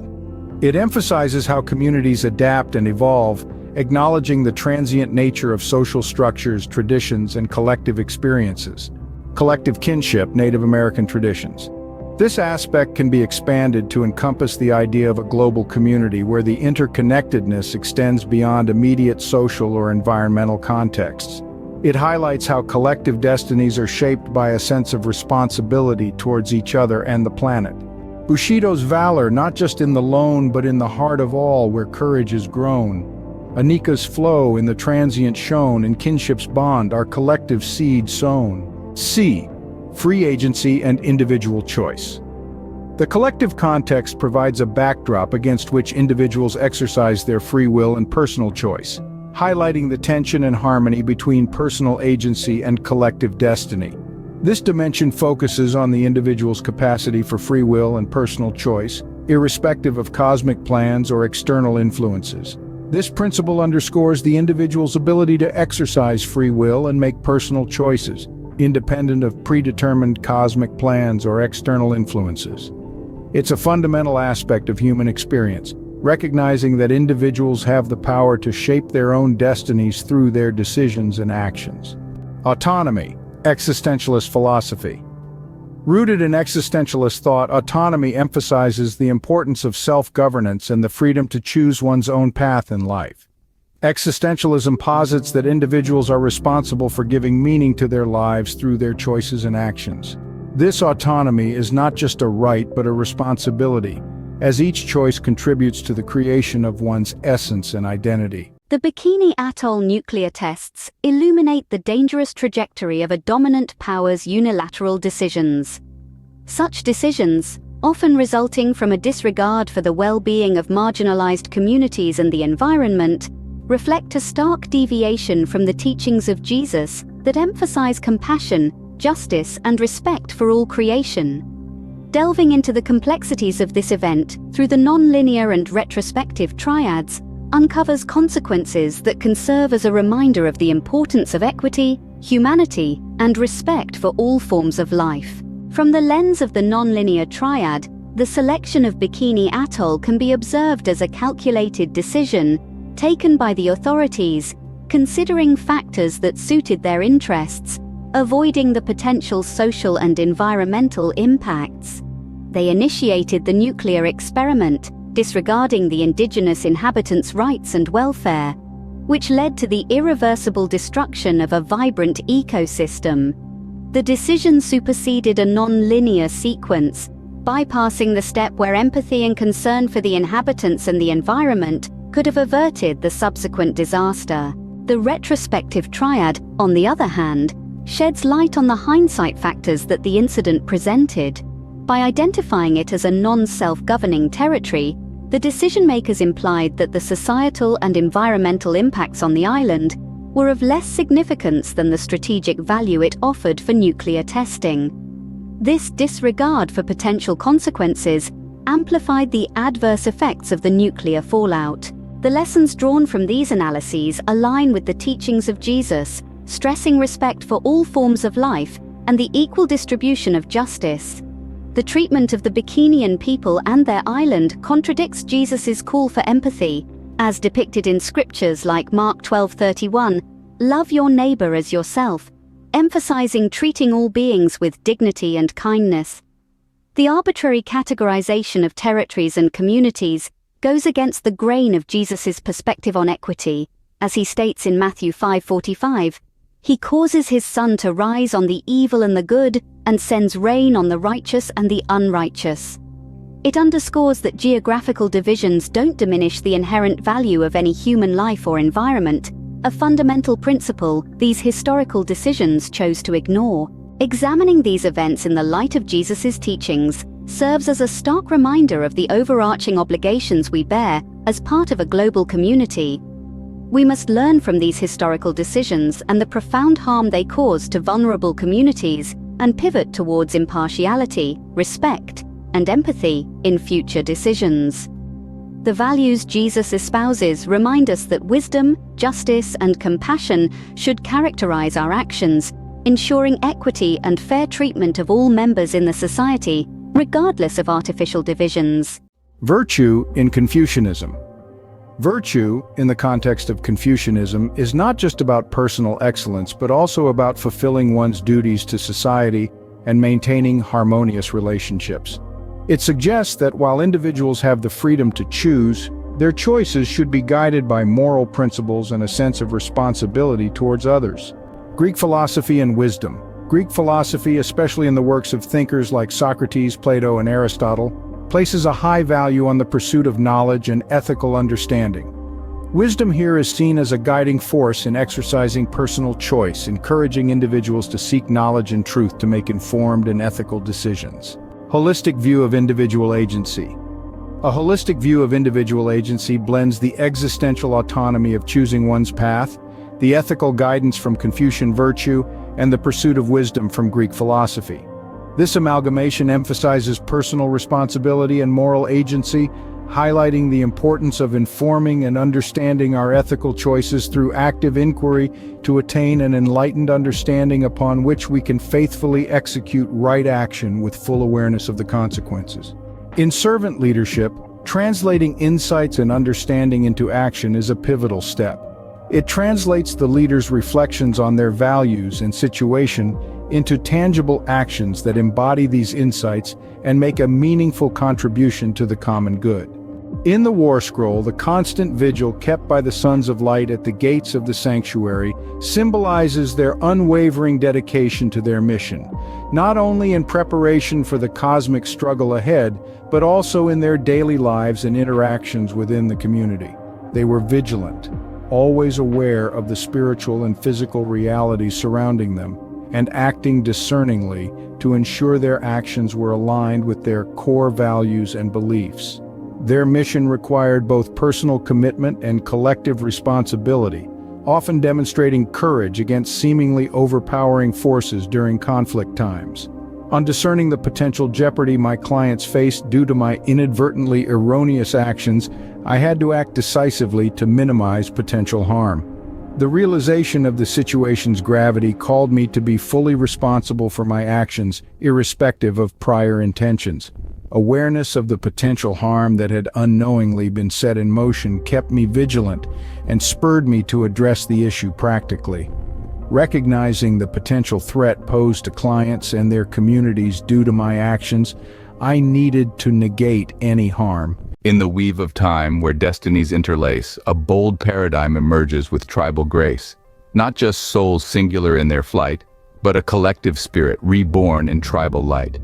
It emphasizes how communities adapt and evolve, acknowledging the transient nature of social structures, traditions, and collective experiences. Collective kinship, Native American traditions. This aspect can be expanded to encompass the idea of a global community where the interconnectedness extends beyond immediate social or environmental contexts. It highlights how collective destinies are shaped by a sense of responsibility towards each other and the planet. Bushido's valor, not just in the lone but in the heart of all where courage is grown. Anika's flow in the transient shown, and kinship's bond, our collective seed sown. C. Free agency and individual choice. The collective context provides a backdrop against which individuals exercise their free will and personal choice, highlighting the tension and harmony between personal agency and collective destiny. This dimension focuses on the individual's capacity for free will and personal choice, irrespective of cosmic plans or external influences. This principle underscores the individual's ability to exercise free will and make personal choices, independent of predetermined cosmic plans or external influences. It's a fundamental aspect of human experience, recognizing that individuals have the power to shape their own destinies through their decisions and actions. Autonomy, existentialist philosophy. Rooted in existentialist thought, autonomy emphasizes the importance of self-governance and the freedom to choose one's own path in life. Existentialism posits that individuals are responsible for giving meaning to their lives through their choices and actions. This autonomy is not just a right but a responsibility, as each choice contributes to the creation of one's essence and identity. The Bikini Atoll nuclear tests illuminate the dangerous trajectory of a dominant power's unilateral decisions. Such decisions, often resulting from a disregard for the well-being of marginalized communities and the environment, reflect a stark deviation from the teachings of Jesus that emphasize compassion, justice, and respect for all creation. Delving into the complexities of this event through the non-linear and retrospective triads uncovers consequences that can serve as a reminder of the importance of equity, humanity, and respect for all forms of life. From the lens of the non-linear triad, the selection of Bikini Atoll can be observed as a calculated decision taken by the authorities, considering factors that suited their interests, avoiding the potential social and environmental impacts. They initiated the nuclear experiment, disregarding the indigenous inhabitants' rights and welfare, which led to the irreversible destruction of a vibrant ecosystem. The decision superseded a non-linear sequence, bypassing the step where empathy and concern for the inhabitants and the environment could have averted the subsequent disaster. The retrospective triad, on the other hand, sheds light on the hindsight factors that the incident presented. By identifying it as a non-self-governing territory, the decision-makers implied that the societal and environmental impacts on the island were of less significance than the strategic value it offered for nuclear testing. This disregard for potential consequences amplified the adverse effects of the nuclear fallout. The lessons drawn from these analyses align with the teachings of Jesus, stressing respect for all forms of life and the equal distribution of justice. The treatment of the Bikinian people and their island contradicts Jesus' call for empathy, as depicted in scriptures like Mark 12:31, "Love your neighbor as yourself," emphasizing treating all beings with dignity and kindness. The arbitrary categorization of territories and communities goes against the grain of Jesus' perspective on equity, as he states in Matthew 5:45, "He causes his sun to rise on the evil and the good, and sends rain on the righteous and the unrighteous." It underscores that geographical divisions don't diminish the inherent value of any human life or environment, a fundamental principle these historical decisions chose to ignore. Examining these events in the light of Jesus' teachings serves as a stark reminder of the overarching obligations we bear as part of a global community. We must learn from these historical decisions and the profound harm they cause to vulnerable communities and pivot towards impartiality, respect, and empathy in future decisions. The values Jesus espouses remind us that wisdom, justice, and compassion should characterize our actions, ensuring equity and fair treatment of all members in the society, regardless of artificial divisions. Virtue in Confucianism. Virtue, in the context of Confucianism, is not just about personal excellence, but also about fulfilling one's duties to society and maintaining harmonious relationships. It suggests that while individuals have the freedom to choose, their choices should be guided by moral principles and a sense of responsibility towards others. Greek philosophy and wisdom. Greek philosophy, especially in the works of thinkers like Socrates, Plato, and Aristotle, places a high value on the pursuit of knowledge and ethical understanding. Wisdom here is seen as a guiding force in exercising personal choice, encouraging individuals to seek knowledge and truth to make informed and ethical decisions. Holistic view of individual agency. A holistic view of individual agency blends the existential autonomy of choosing one's path, the ethical guidance from Confucian virtue, and the pursuit of wisdom from Greek philosophy. This amalgamation emphasizes personal responsibility and moral agency, highlighting the importance of informing and understanding our ethical choices through active inquiry to attain an enlightened understanding upon which we can faithfully execute right action with full awareness of the consequences. In servant leadership, translating insights and understanding into action is a pivotal step. It translates the leader's reflections on their values and situation into tangible actions that embody these insights and make a meaningful contribution to the common good. In the War Scroll, the constant vigil kept by the Sons of Light at the gates of the sanctuary symbolizes their unwavering dedication to their mission, not only in preparation for the cosmic struggle ahead, but also in their daily lives and interactions within the community. They were vigilant, always aware of the spiritual and physical realities surrounding them, and acting discerningly to ensure their actions were aligned with their core values and beliefs. Their mission required both personal commitment and collective responsibility, often demonstrating courage against seemingly overpowering forces during conflict times. On discerning the potential jeopardy my clients faced due to my inadvertently erroneous actions, I had to act decisively to minimize potential harm. The realization of the situation's gravity called me to be fully responsible for my actions, irrespective of prior intentions. Awareness of the potential harm that had unknowingly been set in motion kept me vigilant and spurred me to address the issue practically. Recognizing the potential threat posed to clients and their communities due to my actions, I needed to negate any harm. In the weave of time where destinies interlace, a bold paradigm emerges with tribal grace. Not just souls singular in their flight, but a collective spirit reborn in tribal light.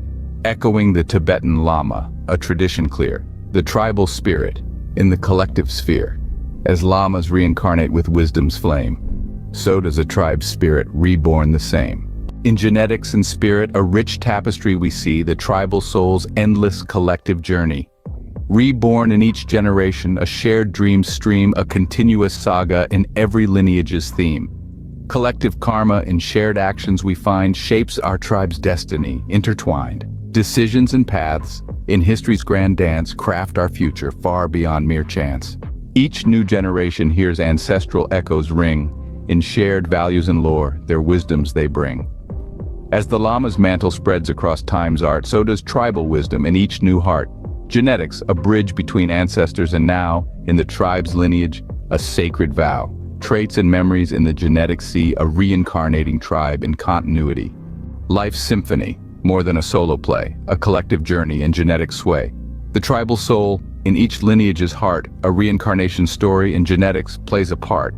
Echoing the Tibetan Lama, a tradition clear, the tribal spirit in the collective sphere. As lamas reincarnate with wisdom's flame, so does a tribe's spirit reborn the same. In genetics and spirit, a rich tapestry we see the tribal soul's endless collective journey. Reborn in each generation, a shared dream stream, a continuous saga in every lineage's theme. Collective karma in shared actions we find shapes our tribe's destiny, intertwined. Decisions and paths, in history's grand dance, craft our future far beyond mere chance. Each new generation hears ancestral echoes ring, in shared values and lore, their wisdoms they bring. As the Lama's mantle spreads across time's art, so does tribal wisdom in each new heart. Genetics, a bridge between ancestors and now, in the tribe's lineage, a sacred vow. Traits and memories in the genetic sea, a reincarnating tribe in continuity. Life's symphony, more than a solo play, a collective journey in genetic sway. The tribal soul, in each lineage's heart, a reincarnation story in genetics plays a part.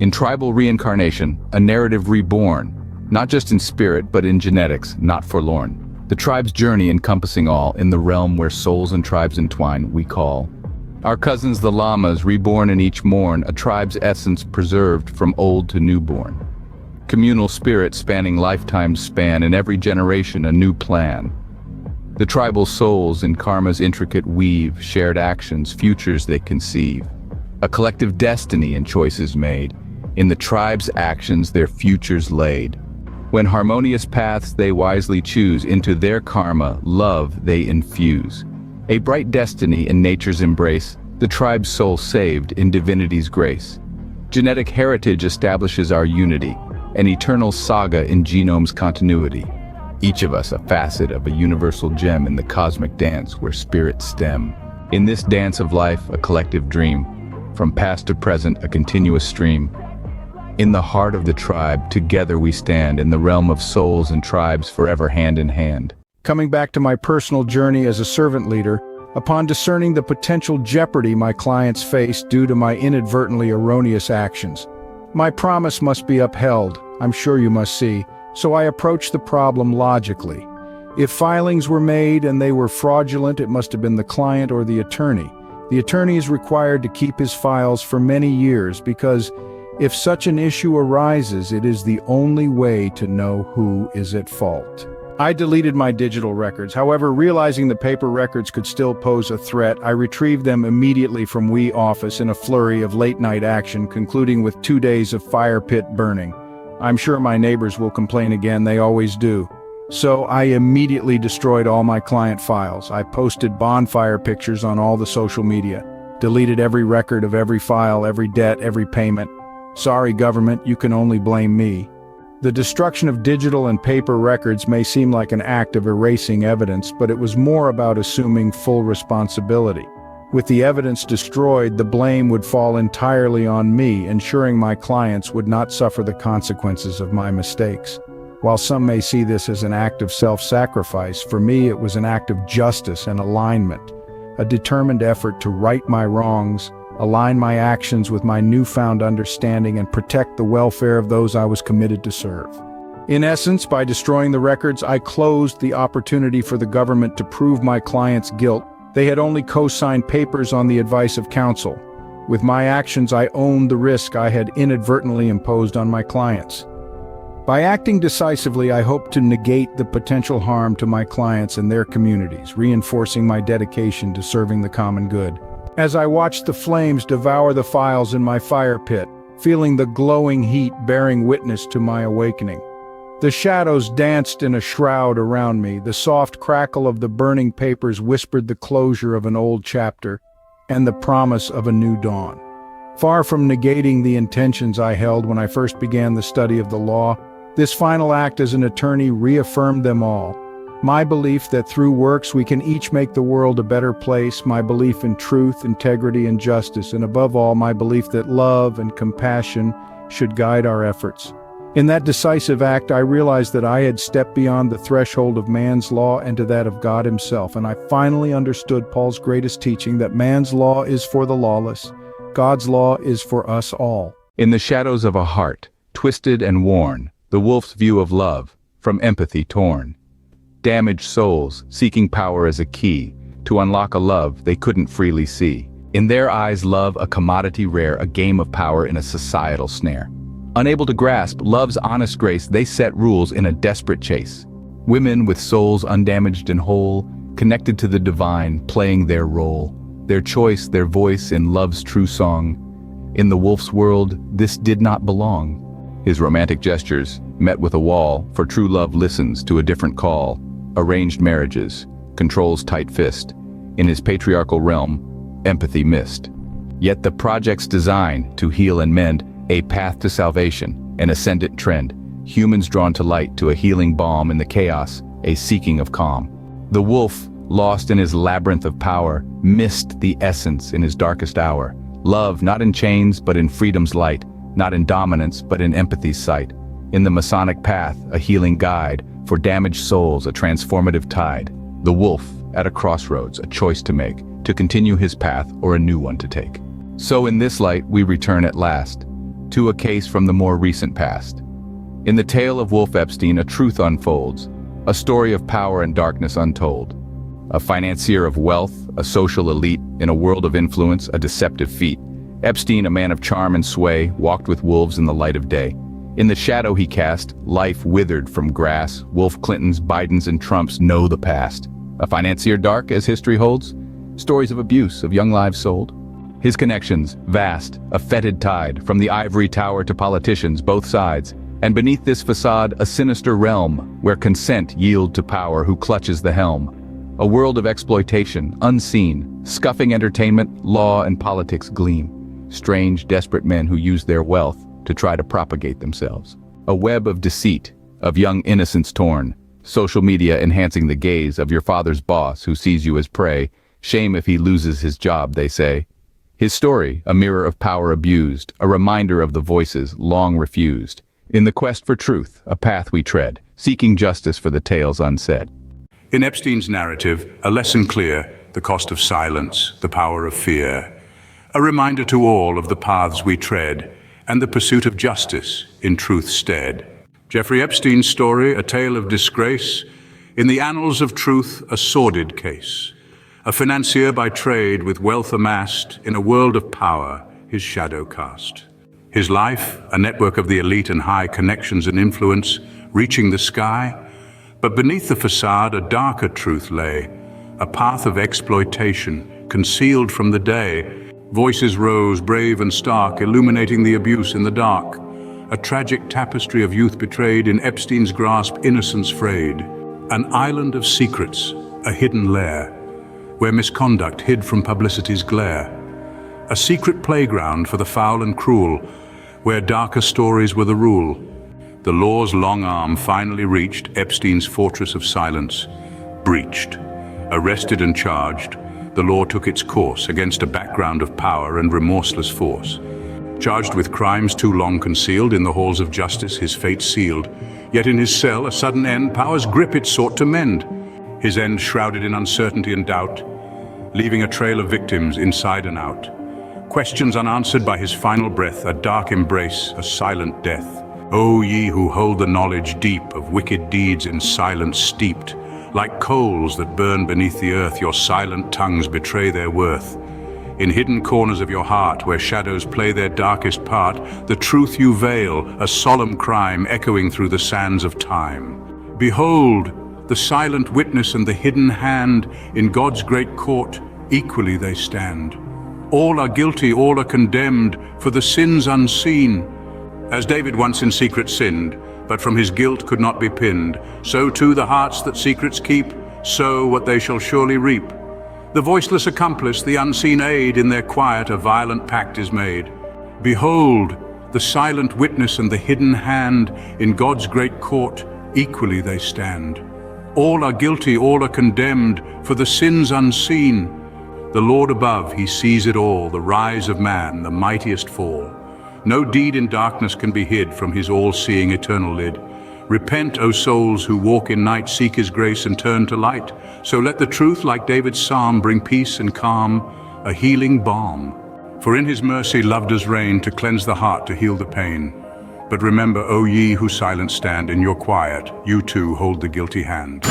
In tribal reincarnation, a narrative reborn, not just in spirit but in genetics, not forlorn. The tribe's journey encompassing all, in the realm where souls and tribes entwine, we call. Our cousins the Lamas, reborn in each morn, a tribe's essence preserved from old to newborn. communal spirit spanning lifetimes span in every generation a new plan. The tribal souls in karma's intricate weave, shared actions, futures they conceive. A collective destiny in choices made, in the tribe's actions their futures laid. When harmonious paths they wisely choose, into their karma, love they infuse. A bright destiny in nature's embrace, the tribe's soul saved in divinity's grace. Genetic heritage establishes our unity, an eternal saga in genome's continuity. Each of us a facet of a universal gem in the cosmic dance where spirits stem. In this dance of life, a collective dream, from past to present, a continuous stream. In the heart of the tribe, together we stand, in the realm of souls and tribes forever hand in hand. Coming back to my personal journey as a servant leader, upon discerning the potential jeopardy my clients faced due to my inadvertently erroneous actions, my promise must be upheld, I'm sure you must see, so I approached the problem logically. If filings were made and they were fraudulent, it must have been the client or the attorney. The attorney is required to keep his files for many years because if such an issue arises, it is the only way to know who is at fault. I deleted my digital records. However, realizing the paper records could still pose a threat, I retrieved them immediately from WE office in a flurry of late-night action, concluding with 2 days of fire pit burning. I'm sure my neighbors will complain again, they always do. So I immediately destroyed all my client files. I posted bonfire pictures on all the social media, deleted every record of every file, every debt, every payment. Sorry, government, you can only blame me. The destruction of digital and paper records may seem like an act of erasing evidence, but it was more about assuming full responsibility. With the evidence destroyed, the blame would fall entirely on me, ensuring my clients would not suffer the consequences of my mistakes. While some may see this as an act of self-sacrifice, for me it was an act of justice and alignment, a determined effort to right my wrongs, align my actions with my newfound understanding, and protect the welfare of those I was committed to serve. In essence, by destroying the records, I closed the opportunity for the government to prove my client's guilt. They had only co-signed papers on the advice of counsel. With my actions, I owned the risk I had inadvertently imposed on my clients. By acting decisively, I hope to negate the potential harm to my clients and their communities, reinforcing my dedication to serving the common good. As I watched the flames devour the files in my fire pit, feeling the glowing heat bearing witness to my awakening, the shadows danced in a shroud around me. The soft crackle of the burning papers whispered the closure of an old chapter and the promise of a new dawn. Far from negating the intentions I held when I first began the study of the law, this final act as an attorney reaffirmed them all. My belief that through works we can each make the world a better place, my belief in truth, integrity, and justice, and above all, my belief that love and compassion should guide our efforts. In that decisive act, I realized that I had stepped beyond the threshold of man's law and to that of God himself, and I finally understood Paul's greatest teaching that man's law is for the lawless, God's law is for us all. In the shadows of a heart, twisted and worn, the wolf's view of love, from empathy torn. Damaged souls, seeking power as a key, to unlock a love they couldn't freely see. In their eyes, love a commodity rare, a game of power in a societal snare. Unable to grasp love's honest grace, they set rules in a desperate chase. Women with souls undamaged and whole, connected to the divine, playing their role. Their choice, their voice in love's true song. In the wolf's world, this did not belong. His romantic gestures met with a wall, for true love listens to a different call. Arranged marriages, controls tight fist. In his patriarchal realm, empathy missed. Yet the project's design to heal and mend, a path to salvation, an ascendant trend. Humans drawn to light, to a healing balm in the chaos, a seeking of calm. The wolf, lost in his labyrinth of power, missed the essence in his darkest hour. Love not in chains, but in freedom's light. Not in dominance, but in empathy's sight. In the Masonic path, a healing guide. For damaged souls, a transformative tide. The wolf, at a crossroads, a choice to make. To continue his path or a new one to take. So in this light, we return at last to a case from the more recent past. In the tale of Wolf Epstein, a truth unfolds. A story of power and darkness untold. A financier of wealth, a social elite, in a world of influence, a deceptive feat. Epstein, a man of charm and sway, walked with wolves in the light of day. In the shadow he cast, life withered from grass. Wolf Clintons, Bidens, and Trumps know the past. A financier dark, as history holds? Stories of abuse, of young lives sold? His connections, vast, a fetid tide, from the ivory tower to politicians, both sides. And beneath this facade, a sinister realm, where consent yield to power who clutches the helm. A world of exploitation, unseen, scuffing entertainment, law and politics gleam. Strange, desperate men who use their wealth to try to propagate themselves. A web of deceit, of young innocence torn. Social media enhancing the gaze of your father's boss who sees you as prey. Shame if he loses his job, they say. His story, a mirror of power abused, a reminder of the voices long refused. In the quest for truth, a path we tread, seeking justice for the tales unsaid. In Epstein's narrative, a lesson clear, the cost of silence, the power of fear. A reminder to all of the paths we tread, and the pursuit of justice in truth's stead. Jeffrey Epstein's story, a tale of disgrace, in the annals of truth, a sordid case. A financier by trade with wealth amassed, in a world of power, his shadow cast. His life, a network of the elite and high connections and influence, reaching the sky. But beneath the facade, a darker truth lay, a path of exploitation, concealed from the day. Voices rose, brave and stark, illuminating the abuse in the dark. A tragic tapestry of youth betrayed, in Epstein's grasp, innocence frayed. An island of secrets, a hidden lair, where misconduct hid from publicity's glare. A secret playground for the foul and cruel, where darker stories were the rule. The law's long arm finally reached Epstein's fortress of silence. Breached. Arrested and charged, the law took its course against a background of power and remorseless force. Charged with crimes too long concealed, in the halls of justice his fate sealed. Yet in his cell, a sudden end, power's grip it sought to mend. His end shrouded in uncertainty and doubt, leaving a trail of victims inside and out. Questions unanswered by his final breath, a dark embrace, a silent death. O ye who hold the knowledge deep of wicked deeds in silence steeped, like coals that burn beneath the earth, your silent tongues betray their worth. In hidden corners of your heart, where shadows play their darkest part, the truth you veil, a solemn crime echoing through the sands of time. Behold, the silent witness and the hidden hand, in God's great court, equally they stand. All are guilty, all are condemned, for the sins unseen. As David once in secret sinned, but from his guilt could not be pinned, so too the hearts that secrets keep, sow what they shall surely reap. The voiceless accomplice, the unseen aid, in their quiet a violent pact is made. Behold, the silent witness and the hidden hand, in God's great court, equally they stand. All are guilty, all are condemned, for the sins unseen. The Lord above, he sees it all, the rise of man, the mightiest fall. No deed in darkness can be hid from his all-seeing eternal lid. Repent, O souls who walk in night, seek his grace and turn to light. So let the truth, like David's psalm, bring peace and calm, a healing balm. For in his mercy love does reign, to cleanse the heart, to heal the pain. But remember, O ye who silent stand, in your quiet, you too hold the guilty hand.